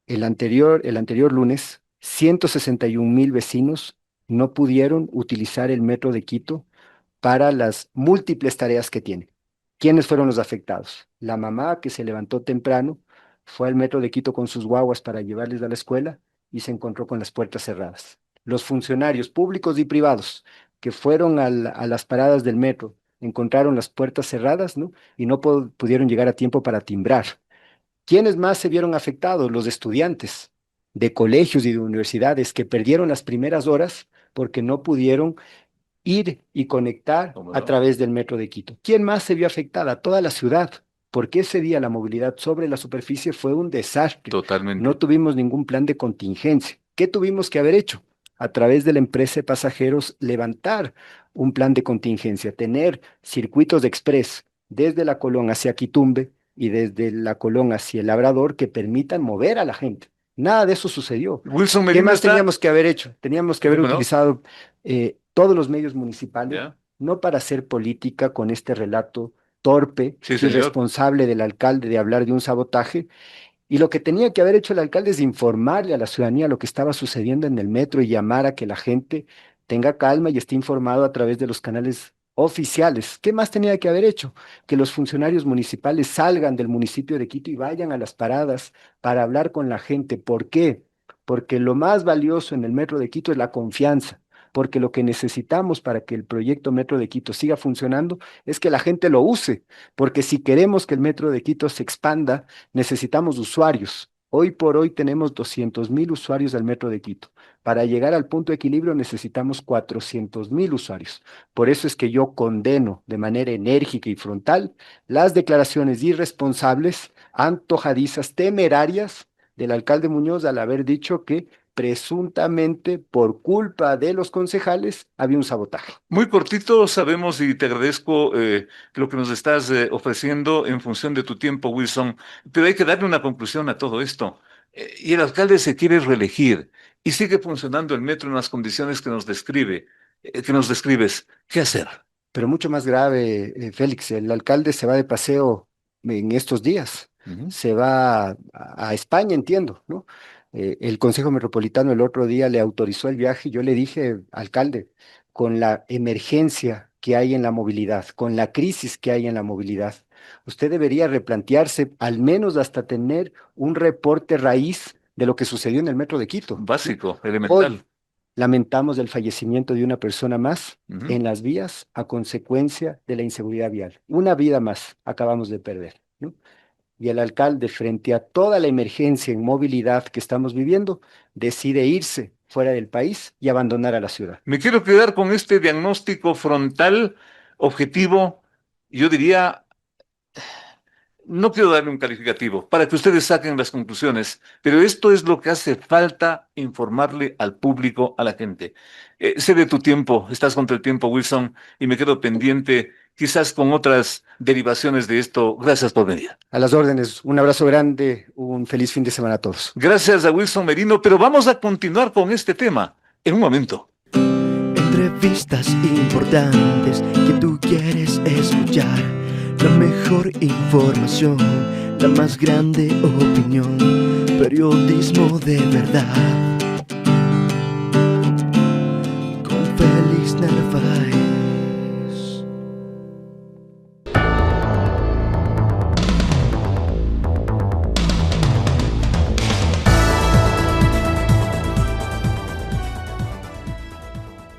El anterior lunes, 161.000 vecinos no pudieron utilizar el metro de Quito para las múltiples tareas que tiene. ¿Quiénes fueron los afectados? La mamá que se levantó temprano, fue al metro de Quito con sus guaguas para llevarles a la escuela y se encontró con las puertas cerradas. Los funcionarios públicos y privados que fueron a las paradas del metro encontraron las puertas cerradas, ¿no?, y no pudieron llegar a tiempo para timbrar. ¿Quiénes más se vieron afectados? Los estudiantes de colegios y de universidades que perdieron las primeras horas porque no pudieron ir y conectar ¿Cómo a no? través del metro de Quito. ¿Quién más se vio afectada? Toda la ciudad, porque ese día la movilidad sobre la superficie fue un desastre. No Totalmente. tuvimos ningún plan de contingencia. ¿Qué tuvimos que haber hecho? A través de la empresa de pasajeros, levantar un plan de contingencia, tener circuitos de express desde la Colón hacia Quitumbe y desde la Colón hacia el Labrador que permitan mover a la gente. Nada de eso sucedió. Wilson ¿Qué Medina más está. teníamos que haber hecho? Teníamos que haber ¿Cómo no? utilizado todos los medios municipales, ¿Ya? no para hacer política con este relato torpe, Sí, señor. irresponsable del alcalde de hablar de un sabotaje, Y lo que tenía que haber hecho el alcalde es informarle a la ciudadanía lo que estaba sucediendo en el metro y llamar a que la gente tenga calma y esté informado a través de los canales oficiales. ¿Qué más tenía que haber hecho? Que los funcionarios municipales salgan del municipio de Quito y vayan a las paradas para hablar con la gente. ¿Por qué? Porque lo más valioso en el metro de Quito es la confianza. Porque lo que necesitamos para que el proyecto Metro de Quito siga funcionando es que la gente lo use. Porque si queremos que el Metro de Quito se expanda, necesitamos usuarios. Hoy por hoy tenemos 200.000 usuarios del Metro de Quito. Para llegar al punto de equilibrio necesitamos 400.000 usuarios. Por eso es que yo condeno de manera enérgica y frontal las declaraciones irresponsables, antojadizas, temerarias del alcalde Muñoz al haber dicho que presuntamente por culpa de los concejales había un sabotaje. Muy cortito, sabemos y te agradezco lo que nos estás ofreciendo en función de tu tiempo, Wilson, pero hay que darle una conclusión a todo esto. Y el alcalde se quiere reelegir y sigue funcionando el metro en las condiciones que nos que nos describes. ¿Qué hacer? Pero mucho más grave, Félix, el alcalde se va de paseo en estos días, Ujú. se va a España, entiendo, ¿no? El Consejo Metropolitano el otro día le autorizó el viaje y yo le dije, alcalde, con la emergencia que hay en la movilidad, con la crisis que hay en la movilidad, usted debería replantearse al menos hasta tener un reporte raíz de lo que sucedió en el metro de Quito, ¿no? Básico, Hoy elemental. lamentamos el fallecimiento de una persona más Ujú. en las vías a consecuencia de la inseguridad vial. Una vida más acabamos de perder, ¿no? Y el alcalde, frente a toda la emergencia en movilidad que estamos viviendo, decide irse fuera del país y abandonar a la ciudad. Me quiero quedar con este diagnóstico frontal, objetivo, yo diría. No quiero darle un calificativo para que ustedes saquen las conclusiones, pero esto es lo que hace falta informarle al público, a la gente. Sé de tu tiempo, estás contra el tiempo, Wilson, y me quedo pendiente, quizás con otras derivaciones de esto. Gracias por venir. A las órdenes, un abrazo grande, un feliz fin de semana a todos. Gracias a Wilson Merino, pero vamos a continuar con este tema en un momento. Entrevistas importantes que tú quieres escuchar. La mejor información, la más grande opinión. Periodismo de verdad. Con Félix Narváez.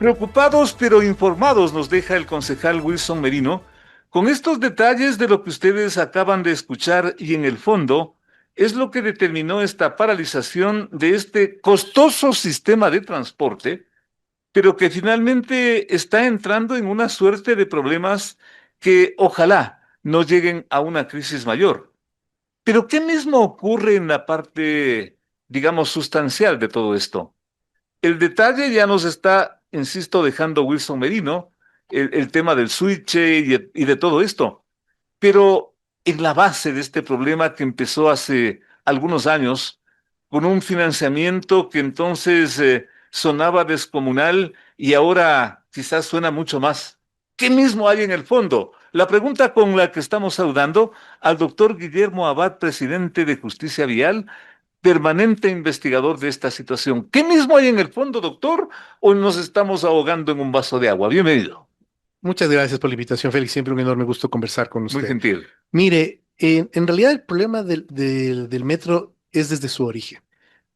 Preocupados pero informados nos deja el concejal Wilson Merino con estos detalles de lo que ustedes acaban de escuchar y en el fondo es lo que determinó esta paralización de este costoso sistema de transporte, pero que finalmente está entrando en una suerte de problemas que ojalá no lleguen a una crisis mayor. Pero ¿qué mismo ocurre en la parte, digamos, sustancial de todo esto? El detalle ya nos está, insisto, dejando Wilson Merino, el tema del switch y de todo esto. Pero en la base de este problema que empezó hace algunos años, con un financiamiento que entonces sonaba descomunal y ahora quizás suena mucho más. ¿Qué mismo hay en el fondo? La pregunta con la que estamos saludando al doctor Guillermo Abad, presidente de Justicia Vial, permanente investigador de esta situación. ¿Qué mismo hay en el fondo, doctor? ¿O nos estamos ahogando en un vaso de agua? Bienvenido. Muchas gracias por la invitación, Félix. Siempre un enorme gusto conversar con Muy usted. gentil. Mire, en realidad el problema del metro es desde su origen.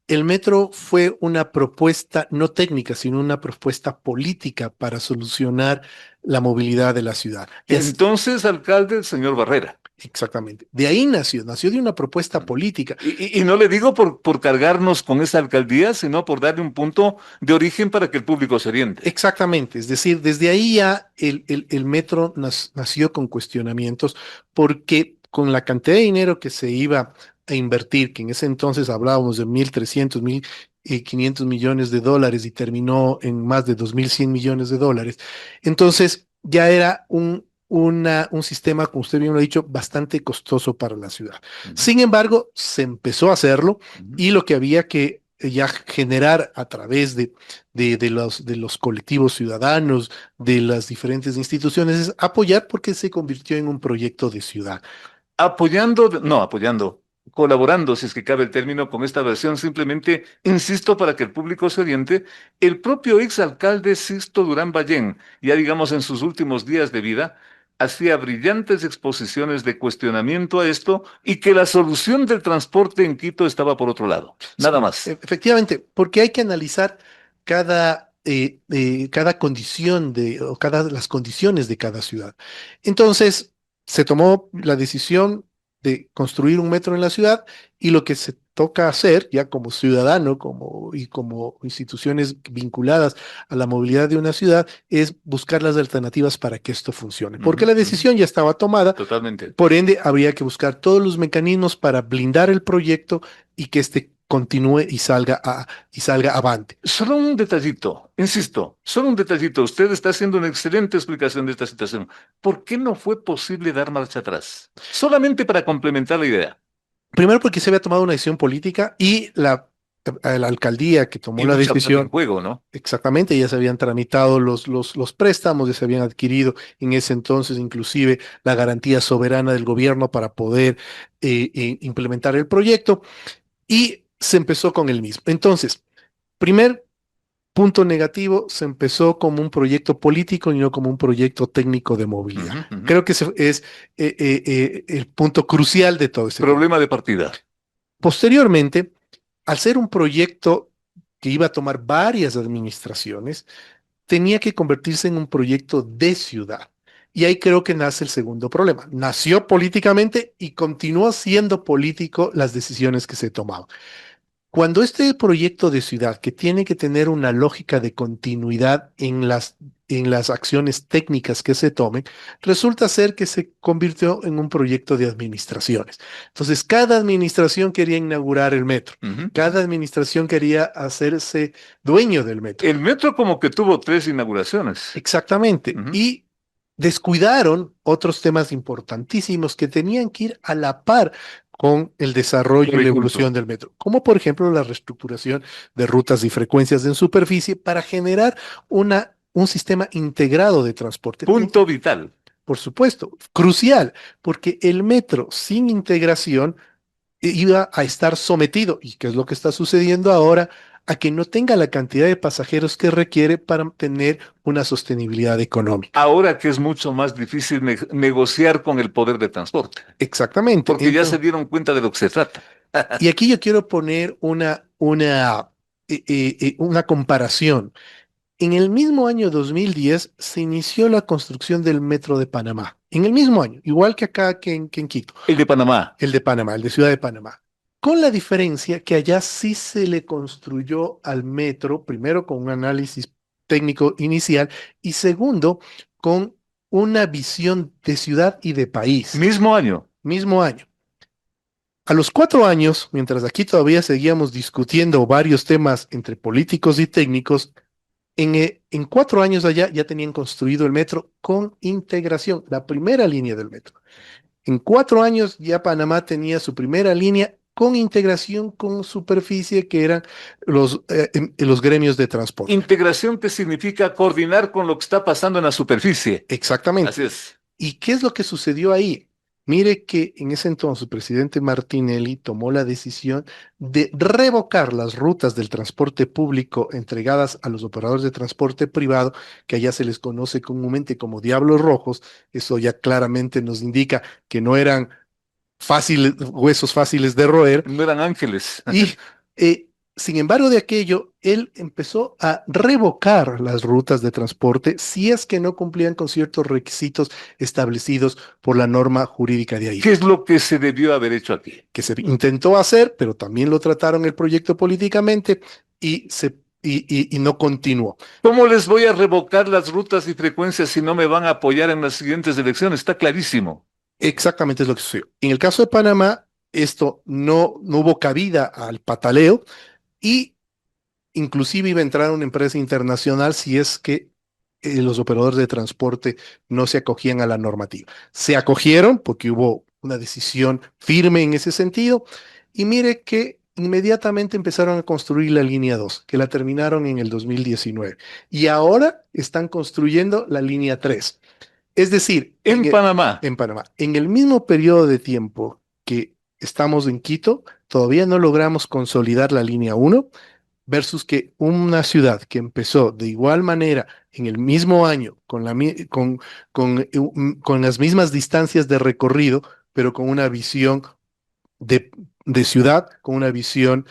El metro fue una propuesta no técnica, sino una propuesta política para solucionar la movilidad de la ciudad. Entonces, alcalde, el señor Barrera. Exactamente. De ahí nació de una propuesta política. Y no le digo por cargarnos con esa alcaldía, sino por darle un punto de origen para que el público se oriente. Exactamente, es decir, desde ahí ya el metro nació con cuestionamientos porque con la cantidad de dinero que se iba a invertir, que en ese entonces hablábamos de 1.300, 1.500 millones de dólares y terminó en más de 2.100 millones de dólares, entonces ya era un sistema, como usted bien lo ha dicho, bastante costoso para la ciudad. Sin embargo, se empezó a hacerlo y lo que había que ya generar a través de los colectivos ciudadanos, de las diferentes instituciones, es apoyar porque se convirtió en un proyecto de ciudad. Apoyando, no, apoyando, colaborando, si es que cabe el término, con esta versión. Simplemente, insisto, para que el público se oriente, el propio exalcalde Sisto Durán Ballén, ya digamos en sus últimos días de vida, hacía brillantes exposiciones de cuestionamiento a esto y que la solución del transporte en Quito estaba por otro lado. Nada Sí, más. efectivamente, porque hay que analizar cada condición o las condiciones de cada ciudad. Entonces, se tomó la decisión de construir un metro en la ciudad y lo que se toca hacer ya como ciudadano y como instituciones vinculadas a la movilidad de una ciudad es buscar las alternativas para que esto funcione. Porque la Ujú, ujú. decisión ya estaba tomada, Totalmente. por ende, habría que buscar todos los mecanismos para blindar el proyecto y que éste continúe y salga avante. Solo un detallito, insisto, solo un detallito. Usted está haciendo una excelente explicación de esta situación. ¿Por qué no fue posible dar marcha atrás? Solamente para complementar la idea. Primero porque se había tomado una decisión política y la alcaldía que tomó Y la mucha plata en decisión, juego, ¿no? exactamente, ya se habían tramitado los préstamos, ya se habían adquirido en ese entonces inclusive la garantía soberana del gobierno para poder implementar el proyecto y se empezó con el mismo. Entonces, primer punto negativo, se empezó como un proyecto político y no como un proyecto técnico de movilidad. Ujú, ujú. Creo que ese es el punto crucial de todo este tema. Problema de partida. Posteriormente, al ser un proyecto que iba a tomar varias administraciones, tenía que convertirse en un proyecto de ciudad. Y ahí creo que nace el segundo problema. Nació políticamente y continuó siendo político las decisiones que se tomaban. Cuando este proyecto de ciudad, que tiene que tener una lógica de continuidad en las acciones técnicas que se tomen, resulta ser que se convirtió en un proyecto de administraciones. Entonces, cada administración quería inaugurar el metro, Ujú. cada administración quería hacerse dueño del metro. El metro como que tuvo 3 inauguraciones. Exactamente. Ujú. Y descuidaron otros temas importantísimos que tenían que ir a la par con el desarrollo y la Conjunto. evolución del metro, como por ejemplo la reestructuración de rutas y frecuencias en superficie para generar un sistema integrado de transporte. Punto vital. Por supuesto, crucial, porque el metro sin integración iba a estar sometido, y qué es lo que está sucediendo ahora, a que no tenga la cantidad de pasajeros que requiere para tener una sostenibilidad económica. Ahora que es mucho más difícil negociar con el poder de transporte. Exactamente. Porque ya se dieron cuenta de lo que se trata. Y aquí yo quiero poner una comparación. En el mismo año 2010 se inició la construcción del Metro de Panamá. En el mismo año, igual que acá que en Quito. El de Panamá. El de Panamá, el de Ciudad de Panamá. Con la diferencia que allá sí se le construyó al metro, primero con un análisis técnico inicial y segundo con una visión de ciudad y de país. Mismo año. Mismo año. A los 4 años, mientras aquí todavía seguíamos discutiendo varios temas entre políticos y técnicos, en 4 años allá ya tenían construido el metro con integración, la primera línea del metro. En 4 años ya Panamá tenía su primera línea con integración con superficie que eran los gremios de transporte. Integración que significa coordinar con lo que está pasando en la superficie. Exactamente. Así es. ¿Y qué es lo que sucedió ahí? Mire que en ese entonces el presidente Martinelli tomó la decisión de revocar las rutas del transporte público entregadas a los operadores de transporte privado, que allá se les conoce comúnmente como diablos rojos. Eso ya claramente nos indica que no eran huesos fáciles de roer. No eran ángeles. Y sin embargo de aquello, él empezó a revocar las rutas de transporte si es que no cumplían con ciertos requisitos establecidos por la norma jurídica de ahí, ¿Qué es lo que se debió haber hecho aquí? que se intentó hacer, pero también lo trataron el proyecto políticamente y no continuó. ¿Cómo les voy a revocar las rutas y frecuencias si no me van a apoyar en las siguientes elecciones? Está clarísimo. Exactamente es lo que sucedió. En el caso de Panamá, esto no hubo cabida al pataleo y inclusive iba a entrar una empresa internacional si es que los operadores de transporte no se acogían a la normativa. Se acogieron porque hubo una decisión firme en ese sentido y mire que inmediatamente empezaron a construir la línea 2, que la terminaron en el 2019 y ahora están construyendo la línea 3. Es decir, En Panamá. en Panamá, en el mismo periodo de tiempo que estamos en Quito, todavía no logramos consolidar la línea 1 versus que una ciudad que empezó de igual manera en el mismo año, con las mismas distancias de recorrido, pero con una visión de, de ciudad, con una visión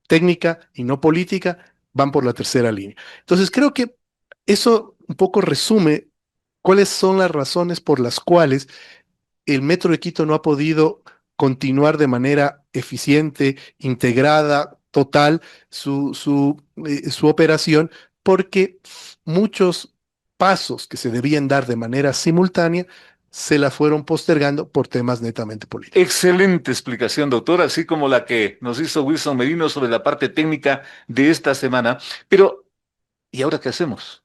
técnica y no política, van por la tercera línea. Entonces creo que eso un poco resume cuáles son las razones por las cuales el Metro de Quito no ha podido continuar de manera eficiente, integrada, total, su operación, porque muchos pasos que se debían dar de manera simultánea se la fueron postergando por temas netamente políticos. Excelente explicación, doctor, así como la que nos hizo Wilson Merino sobre la parte técnica de esta semana. Pero, ¿y ahora qué hacemos?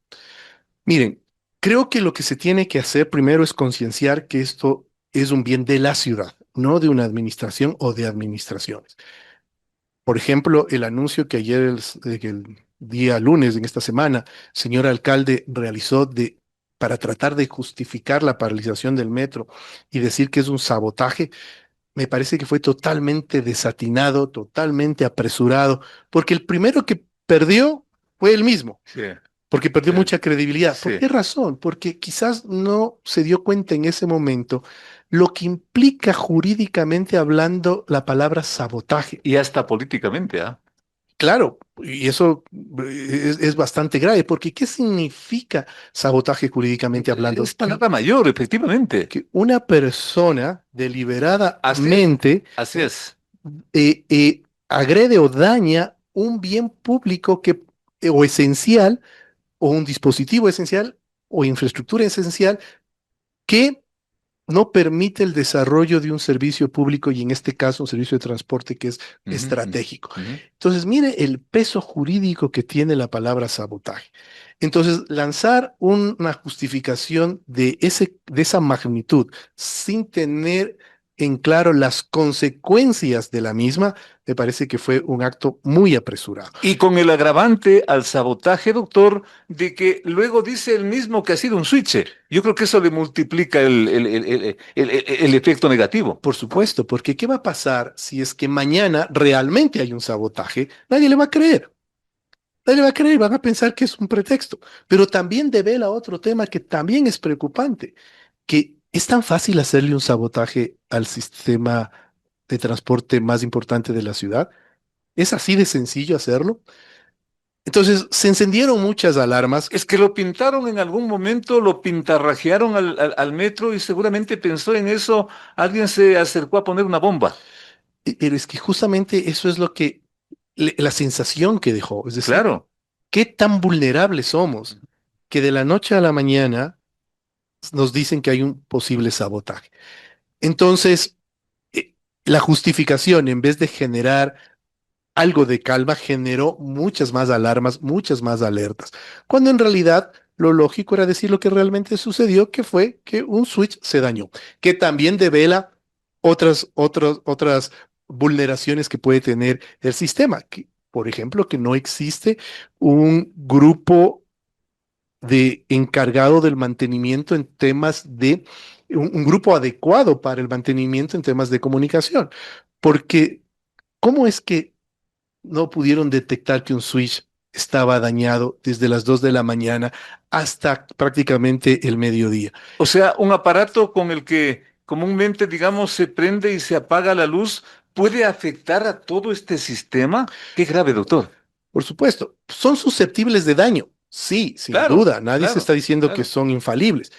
Miren, creo que lo que se tiene que hacer primero es concienciar que esto es un bien de la ciudad, no de una administración o de administraciones. Por ejemplo, el anuncio que ayer, que el día lunes en esta semana, señor alcalde realizó para tratar de justificar la paralización del metro y decir que es un sabotaje, me parece que fue totalmente desatinado, totalmente apresurado, porque el primero que perdió fue él mismo, Sí, porque perdió sí, mucha credibilidad. ¿Por sí. qué razón? Porque quizás no se dio cuenta en ese momento lo que implica jurídicamente hablando la palabra sabotaje. Y hasta políticamente, ¿ah? Claro, y eso es bastante grave, porque ¿qué significa sabotaje jurídicamente hablando? Es palabra mayor, efectivamente. Que una persona Así es, deliberadamente así es. agrede o daña un bien público o esencial, o un dispositivo esencial, o infraestructura esencial, que no permite el desarrollo de un servicio público y en este caso un servicio de transporte que es Ujú, estratégico. ujú. Entonces, mire el peso jurídico que tiene la palabra sabotaje. Entonces, lanzar una justificación de esa magnitud sin tener en claro las consecuencias de la misma, me parece que fue un acto muy apresurado. Y con el agravante al sabotaje, doctor, de que luego dice él mismo que ha sido un switcher. Yo creo que eso le multiplica el efecto negativo. Por supuesto, porque ¿qué va a pasar si es que mañana realmente hay un sabotaje? Nadie le va a creer. Nadie le va a creer, van a pensar que es un pretexto. Pero también devela otro tema que también es preocupante, que es tan fácil hacerle un sabotaje al sistema de transporte más importante de la ciudad. Es así de sencillo hacerlo. Entonces, se encendieron muchas alarmas. Es que lo pintaron en algún momento, lo pintarrajearon al metro y seguramente pensó en eso, alguien se acercó a poner una bomba. Pero es que justamente eso es lo que, la sensación que dejó. Es decir, Claro. qué tan vulnerables somos que de la noche a la mañana nos dicen que hay un posible sabotaje. Entonces, la justificación, en vez de generar algo de calma, generó muchas más alarmas, muchas más alertas, cuando en realidad lo lógico era decir lo que realmente sucedió, que fue que un switch se dañó, que también devela otras vulneraciones que puede tener el sistema, que, por ejemplo, que no existe un grupo de encargado del mantenimiento en temas un grupo adecuado para el mantenimiento en temas de comunicación. Porque, ¿cómo es que no pudieron detectar que un switch estaba dañado desde las 2 de la mañana hasta prácticamente el mediodía? O sea, un aparato con el que comúnmente, digamos, se prende y se apaga la luz, ¿puede afectar a todo este sistema? Qué grave, doctor. Por supuesto, son susceptibles de daño. Sí, sin Claro, duda, nadie se claro, está diciendo que claro. son infalibles.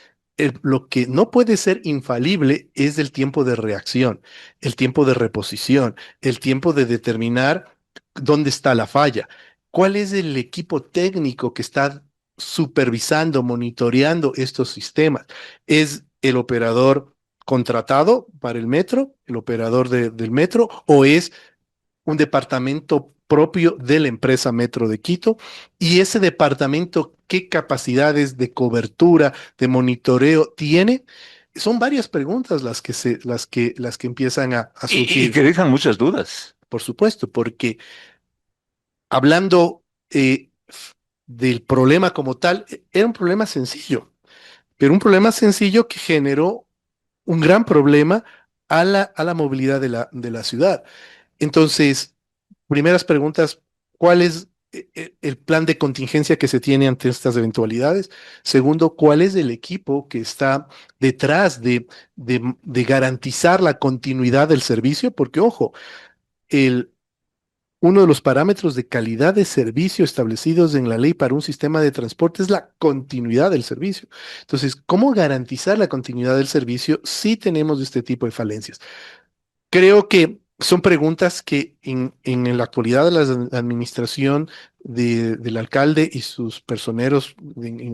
Lo que no puede ser infalible es el tiempo de reacción, el tiempo de reposición, el tiempo de determinar dónde está la falla, cuál es el equipo técnico que está supervisando, monitoreando estos sistemas. ¿Es el operador contratado para el metro, el operador del metro, o es un departamento propio de la empresa Metro de Quito? Y ese departamento, ¿qué capacidades de cobertura, de monitoreo tiene? Son varias preguntas las que empiezan a Y surgir, que dejan muchas dudas. por supuesto, porque hablando del problema como tal, era un problema sencillo, pero un problema sencillo que generó un gran problema a la movilidad de la ciudad. Entonces, primeras preguntas, ¿cuál es el plan de contingencia que se tiene ante estas eventualidades? Segundo, ¿cuál es el equipo que está detrás de garantizar la continuidad del servicio? Porque, ojo, el, uno de los parámetros de calidad de servicio establecidos en la ley para un sistema de transporte es la continuidad del servicio. Entonces, ¿cómo garantizar la continuidad del servicio si tenemos este tipo de falencias? Creo que son preguntas que en la actualidad de la administración del alcalde y sus personeros,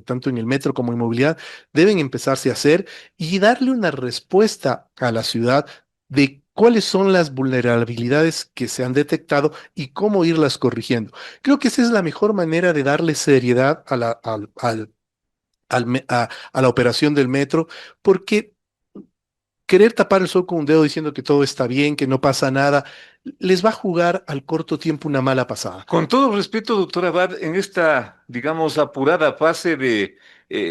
tanto en el metro como en movilidad, deben empezarse a hacer y darle una respuesta a la ciudad de cuáles son las vulnerabilidades que se han detectado y cómo irlas corrigiendo. Creo que esa es la mejor manera de darle seriedad a a la operación del metro, porque querer tapar el sol con un dedo diciendo que todo está bien, que no pasa nada, les va a jugar al corto tiempo una mala pasada. Con todo respeto, doctor Abad, en esta, digamos, apurada fase de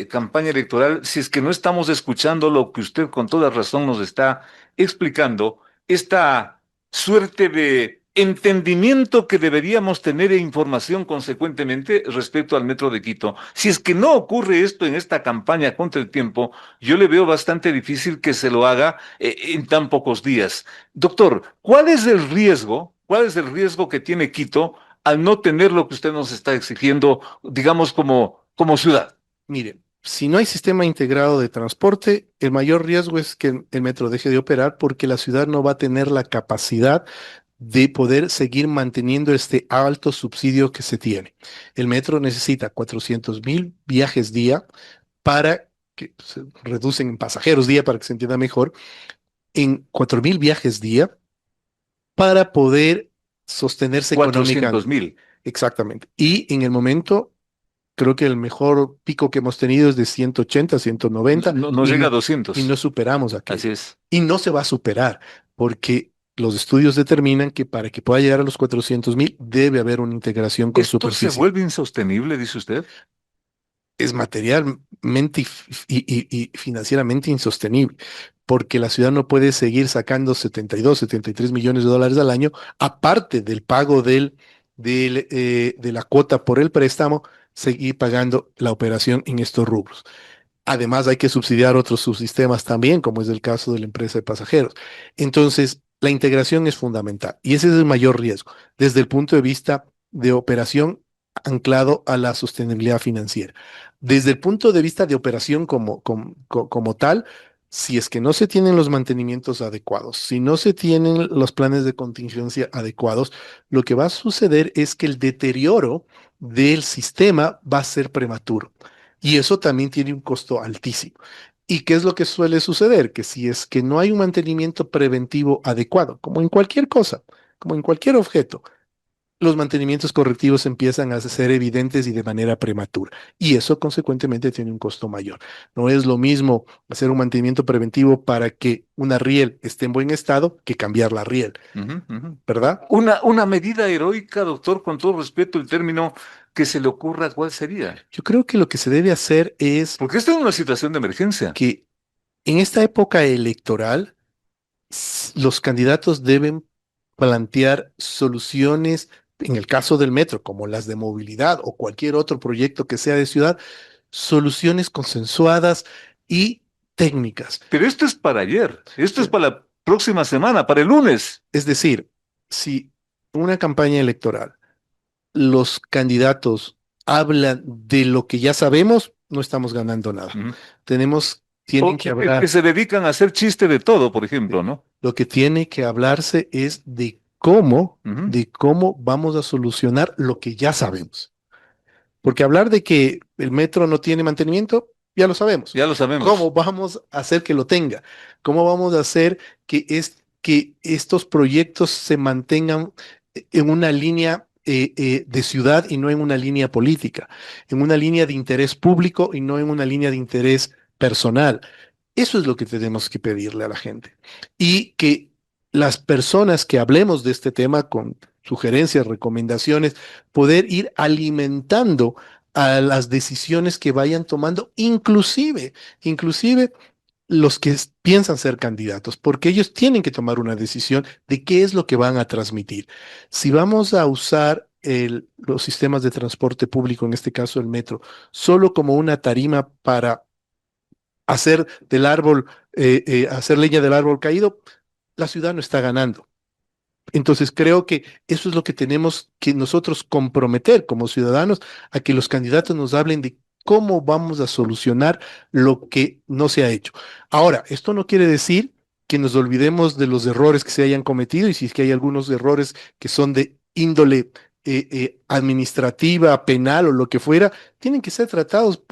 campaña electoral, si es que no estamos escuchando lo que usted con toda razón nos está explicando, esta suerte de entendimiento que deberíamos tener e información consecuentemente respecto al Metro de Quito. Si es que no ocurre esto en esta campaña contra el tiempo, yo le veo bastante difícil que se lo haga en tan pocos días. Doctor, ¿cuál es el riesgo? ¿Cuál es el riesgo que tiene Quito al no tener lo que usted nos está exigiendo, digamos, como ciudad? Mire, si no hay sistema integrado de transporte, el mayor riesgo es que el metro deje de operar porque la ciudad no va a tener la capacidad de poder seguir manteniendo este alto subsidio que se tiene. El metro necesita 400.000 viajes día para que se reducen en pasajeros día para que se entienda mejor, en 4.000 viajes día para poder sostenerse 400 económicamente. mil. Exactamente. Y en el momento, creo que el mejor pico que hemos tenido es de 180, 190 No, no y llega a no, 200. y no superamos Así aquello. es. Y no se va a superar porque los estudios determinan que para que pueda llegar a los 400.000 debe haber una integración con ¿Esto se superficie. vuelve insostenible, dice usted? Es materialmente y financieramente insostenible, porque la ciudad no puede seguir sacando 72, 73 millones de dólares al año, aparte del pago de la cuota por el préstamo, seguir pagando la operación en estos rubros. Además, hay que subsidiar otros subsistemas también, como es el caso de la empresa de pasajeros. Entonces, la integración es fundamental y ese es el mayor riesgo desde el punto de vista de operación anclado a la sostenibilidad financiera. Desde el punto de vista de operación como tal, si es que no se tienen los mantenimientos adecuados, si no se tienen los planes de contingencia adecuados, lo que va a suceder es que el deterioro del sistema va a ser prematuro. Y eso también tiene un costo altísimo. ¿Y qué es lo que suele suceder? Que si es que no hay un mantenimiento preventivo adecuado, como en cualquier cosa, como en cualquier objeto, los mantenimientos correctivos empiezan a ser evidentes y de manera prematura. Y eso consecuentemente tiene un costo mayor. No es lo mismo hacer un mantenimiento preventivo para que una riel esté en buen estado que cambiar la riel, Ujú, ujú. ¿verdad? Una medida heroica, doctor, con todo respeto, el término que se le ocurra, ¿cuál sería? Yo creo que lo que se debe hacer es Porque esta es una situación de emergencia. que en esta época electoral, los candidatos deben plantear soluciones, en el caso del metro, como las de movilidad o cualquier otro proyecto que sea de ciudad, soluciones consensuadas y técnicas. Pero esto es para ayer, esto es Sí. para la próxima semana, para el lunes. Es decir, si una campaña electoral, los candidatos hablan de lo que ya sabemos, no estamos ganando nada. Ujú. Tienen O que que hablar. se dedican a hacer chiste de todo, por ejemplo, ¿no? Lo que tiene que hablarse es Ujú. de cómo vamos a solucionar lo que ya sabemos. Porque hablar de que el metro no tiene mantenimiento, ya lo sabemos. Ya lo ¿Cómo sabemos. vamos a hacer que lo tenga? ¿Cómo vamos a hacer que estos proyectos se mantengan en una línea de ciudad y no en una línea política, en una línea de interés público y no en una línea de interés personal? Eso es lo que tenemos que pedirle a la gente. Y que las personas que hablemos de este tema con sugerencias, recomendaciones, poder ir alimentando a las decisiones que vayan tomando, inclusive los que piensan ser candidatos, porque ellos tienen que tomar una decisión de qué es lo que van a transmitir. Si vamos a usar los sistemas de transporte público, en este caso el metro, solo como una tarima para hacer del árbol, hacer leña del árbol caído, la ciudad no está ganando. Entonces creo que eso es lo que tenemos que nosotros comprometer como ciudadanos, a que los candidatos nos hablen de cómo vamos a solucionar lo que no se ha hecho. Ahora, esto no quiere decir que nos olvidemos de los errores que se hayan cometido, y si es que hay algunos errores que son de índole administrativa, penal o lo que fuera, tienen que ser tratados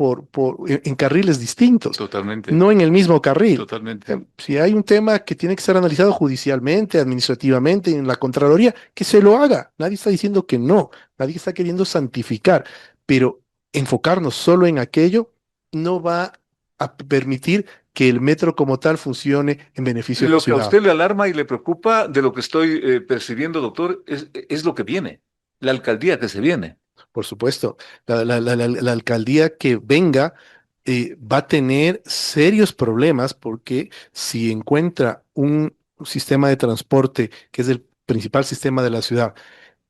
en carriles distintos, Totalmente, no en el mismo carril. totalmente. Si hay un tema que tiene que ser analizado judicialmente, administrativamente, en la Contraloría, que se lo haga. Nadie está diciendo que no, nadie está queriendo santificar, pero enfocarnos solo en aquello no va a permitir que el metro como tal funcione en beneficio de la Lo que a ciudad. usted le alarma y le preocupa de lo que estoy percibiendo, doctor, es lo que viene, la alcaldía que se viene. Por supuesto, la alcaldía que venga va a tener serios problemas, porque si encuentra un sistema de transporte que es el principal sistema de la ciudad,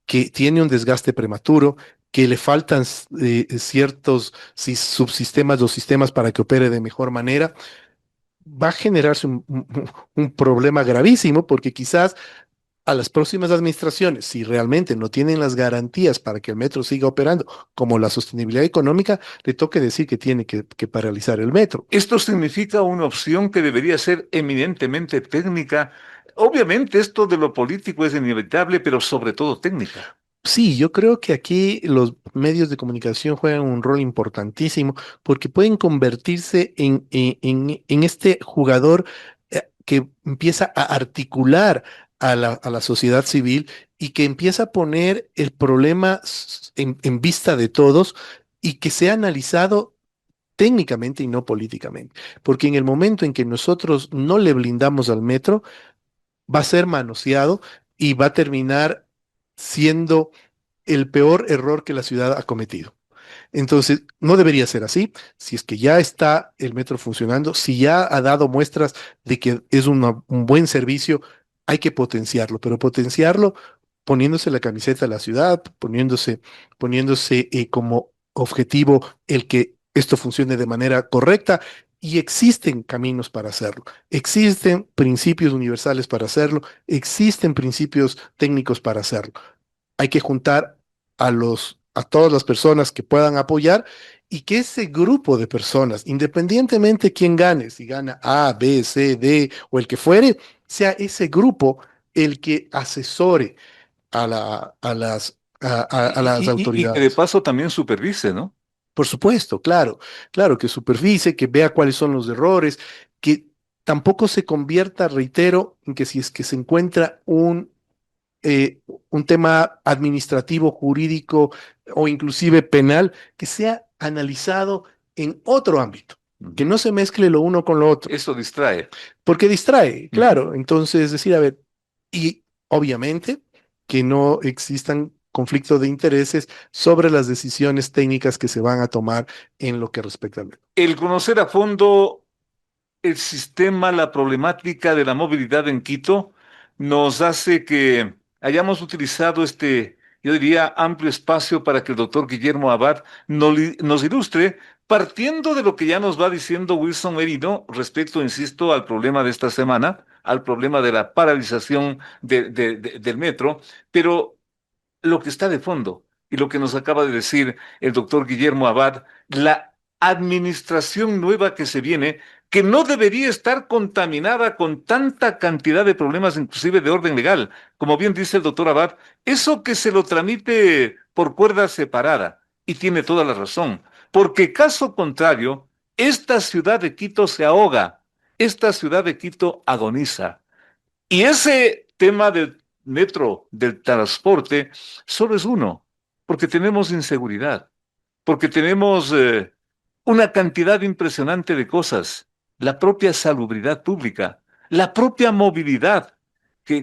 que tiene un desgaste prematuro, que le faltan ciertos subsistemas o sistemas para que opere de mejor manera, va a generarse un problema gravísimo, porque quizás a las próximas administraciones, si realmente no tienen las garantías para que el metro siga operando, como la sostenibilidad económica, le toque decir que tiene que paralizar el metro. Esto significa una opción que debería ser eminentemente técnica. Obviamente esto de lo político es inevitable, pero sobre todo técnica. Sí, yo creo que aquí los medios de comunicación juegan un rol importantísimo, porque pueden convertirse en este jugador que empieza a articular a la sociedad civil, y que empieza a poner el problema en vista de todos, y que sea analizado técnicamente y no políticamente. Porque en el momento en que nosotros no le blindamos al metro, va a ser manoseado y va a terminar siendo el peor error que la ciudad ha cometido. Entonces, no debería ser así. Si es que ya está el metro funcionando, si ya ha dado muestras de que es un buen servicio, hay que potenciarlo, pero potenciarlo poniéndose la camiseta de la ciudad, poniéndose como objetivo el que esto funcione de manera correcta. Y existen caminos para hacerlo, existen principios universales para hacerlo, existen principios técnicos para hacerlo. Hay que juntar a todas las personas que puedan apoyar, y que ese grupo de personas, independientemente quién gane, si gana A, B, C, D o el que fuere, sea ese grupo el que asesore a las Y que de autoridades. paso también supervise, ¿no? Por supuesto, claro, claro, que supervise, que vea cuáles son los errores, que tampoco se convierta, reitero, en que si es que se encuentra un tema administrativo, jurídico o inclusive penal, que sea analizado en otro ámbito, que Ujú. no se mezcle lo uno con lo otro, Eso distrae. porque distrae, Ujú. claro. Entonces, decir, a ver, y obviamente que no existan conflictos de intereses sobre las decisiones técnicas que se van a tomar en lo que respecta al. El conocer a fondo el sistema, la problemática de la movilidad en Quito, nos hace que hayamos utilizado este, yo diría, amplio espacio para que el doctor Guillermo Abad nos ilustre, partiendo de lo que ya nos va diciendo Wilson Merino respecto, insisto, al problema de esta semana, al problema de la paralización del metro, pero lo que está de fondo y lo que nos acaba de decir el doctor Guillermo Abad, la administración nueva que se viene, que no debería estar contaminada con tanta cantidad de problemas, inclusive de orden legal. Como bien dice el doctor Abad, eso que se lo tramite por cuerda separada, y tiene toda la razón, porque caso contrario, esta ciudad de Quito se ahoga, esta ciudad de Quito agoniza. Y ese tema del metro, del transporte, solo es uno, porque tenemos inseguridad, porque tenemos una cantidad impresionante de cosas, la propia salubridad pública, la propia movilidad,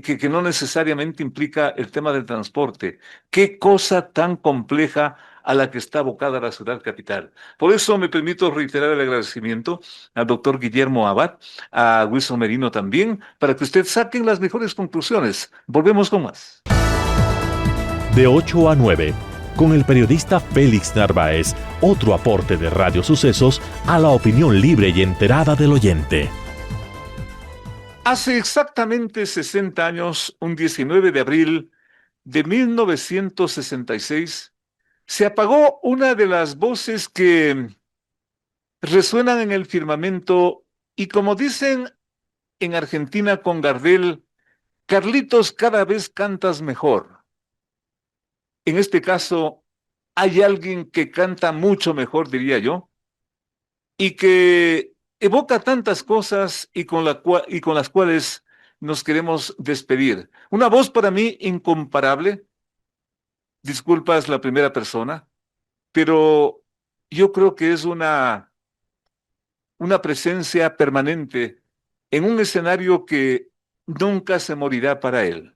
que no necesariamente implica el tema del transporte. Qué cosa tan compleja a la que está abocada la ciudad capital. Por eso me permito reiterar el agradecimiento al doctor Guillermo Abad, a Wilson Merino también, para que usted saquen las mejores conclusiones. Volvemos con más. De 8 a 9, con el periodista Félix Narváez, otro aporte de Radio Sucesos a la opinión libre y enterada del oyente. Hace exactamente 60 años, un 19 de abril de 1966, se apagó una de las voces que resuenan en el firmamento y, como dicen en Argentina con Gardel, Carlitos, cada vez cantas mejor. En este caso, hay alguien que canta mucho mejor, diría yo, y que evoca tantas cosas y con las cuales nos queremos despedir. Una voz para mí incomparable. Disculpa, es la primera persona, pero yo creo que es una presencia permanente en un escenario que nunca se morirá para él.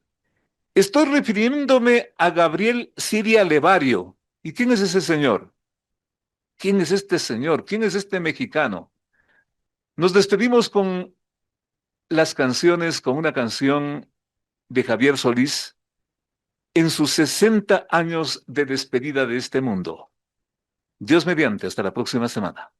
Estoy refiriéndome a Gabriel Siria Levario. ¿Y quién es ese señor? ¿Quién es este señor? ¿Quién es este mexicano? Nos despedimos con una canción de Javier Solís en sus 60 años de despedida de este mundo. Dios mediante, hasta la próxima semana.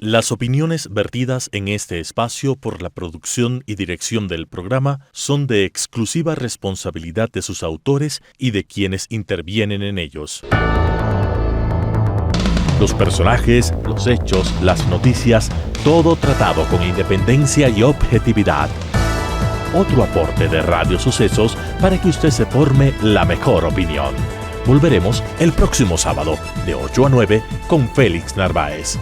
Las opiniones vertidas en este espacio por la producción y dirección del programa son de exclusiva responsabilidad de sus autores y de quienes intervienen en ellos. Los personajes, los hechos, las noticias, todo tratado con independencia y objetividad. Otro aporte de Radio Sucesos para que usted se forme la mejor opinión. Volveremos el próximo sábado de 8 a 9 con Félix Narváez.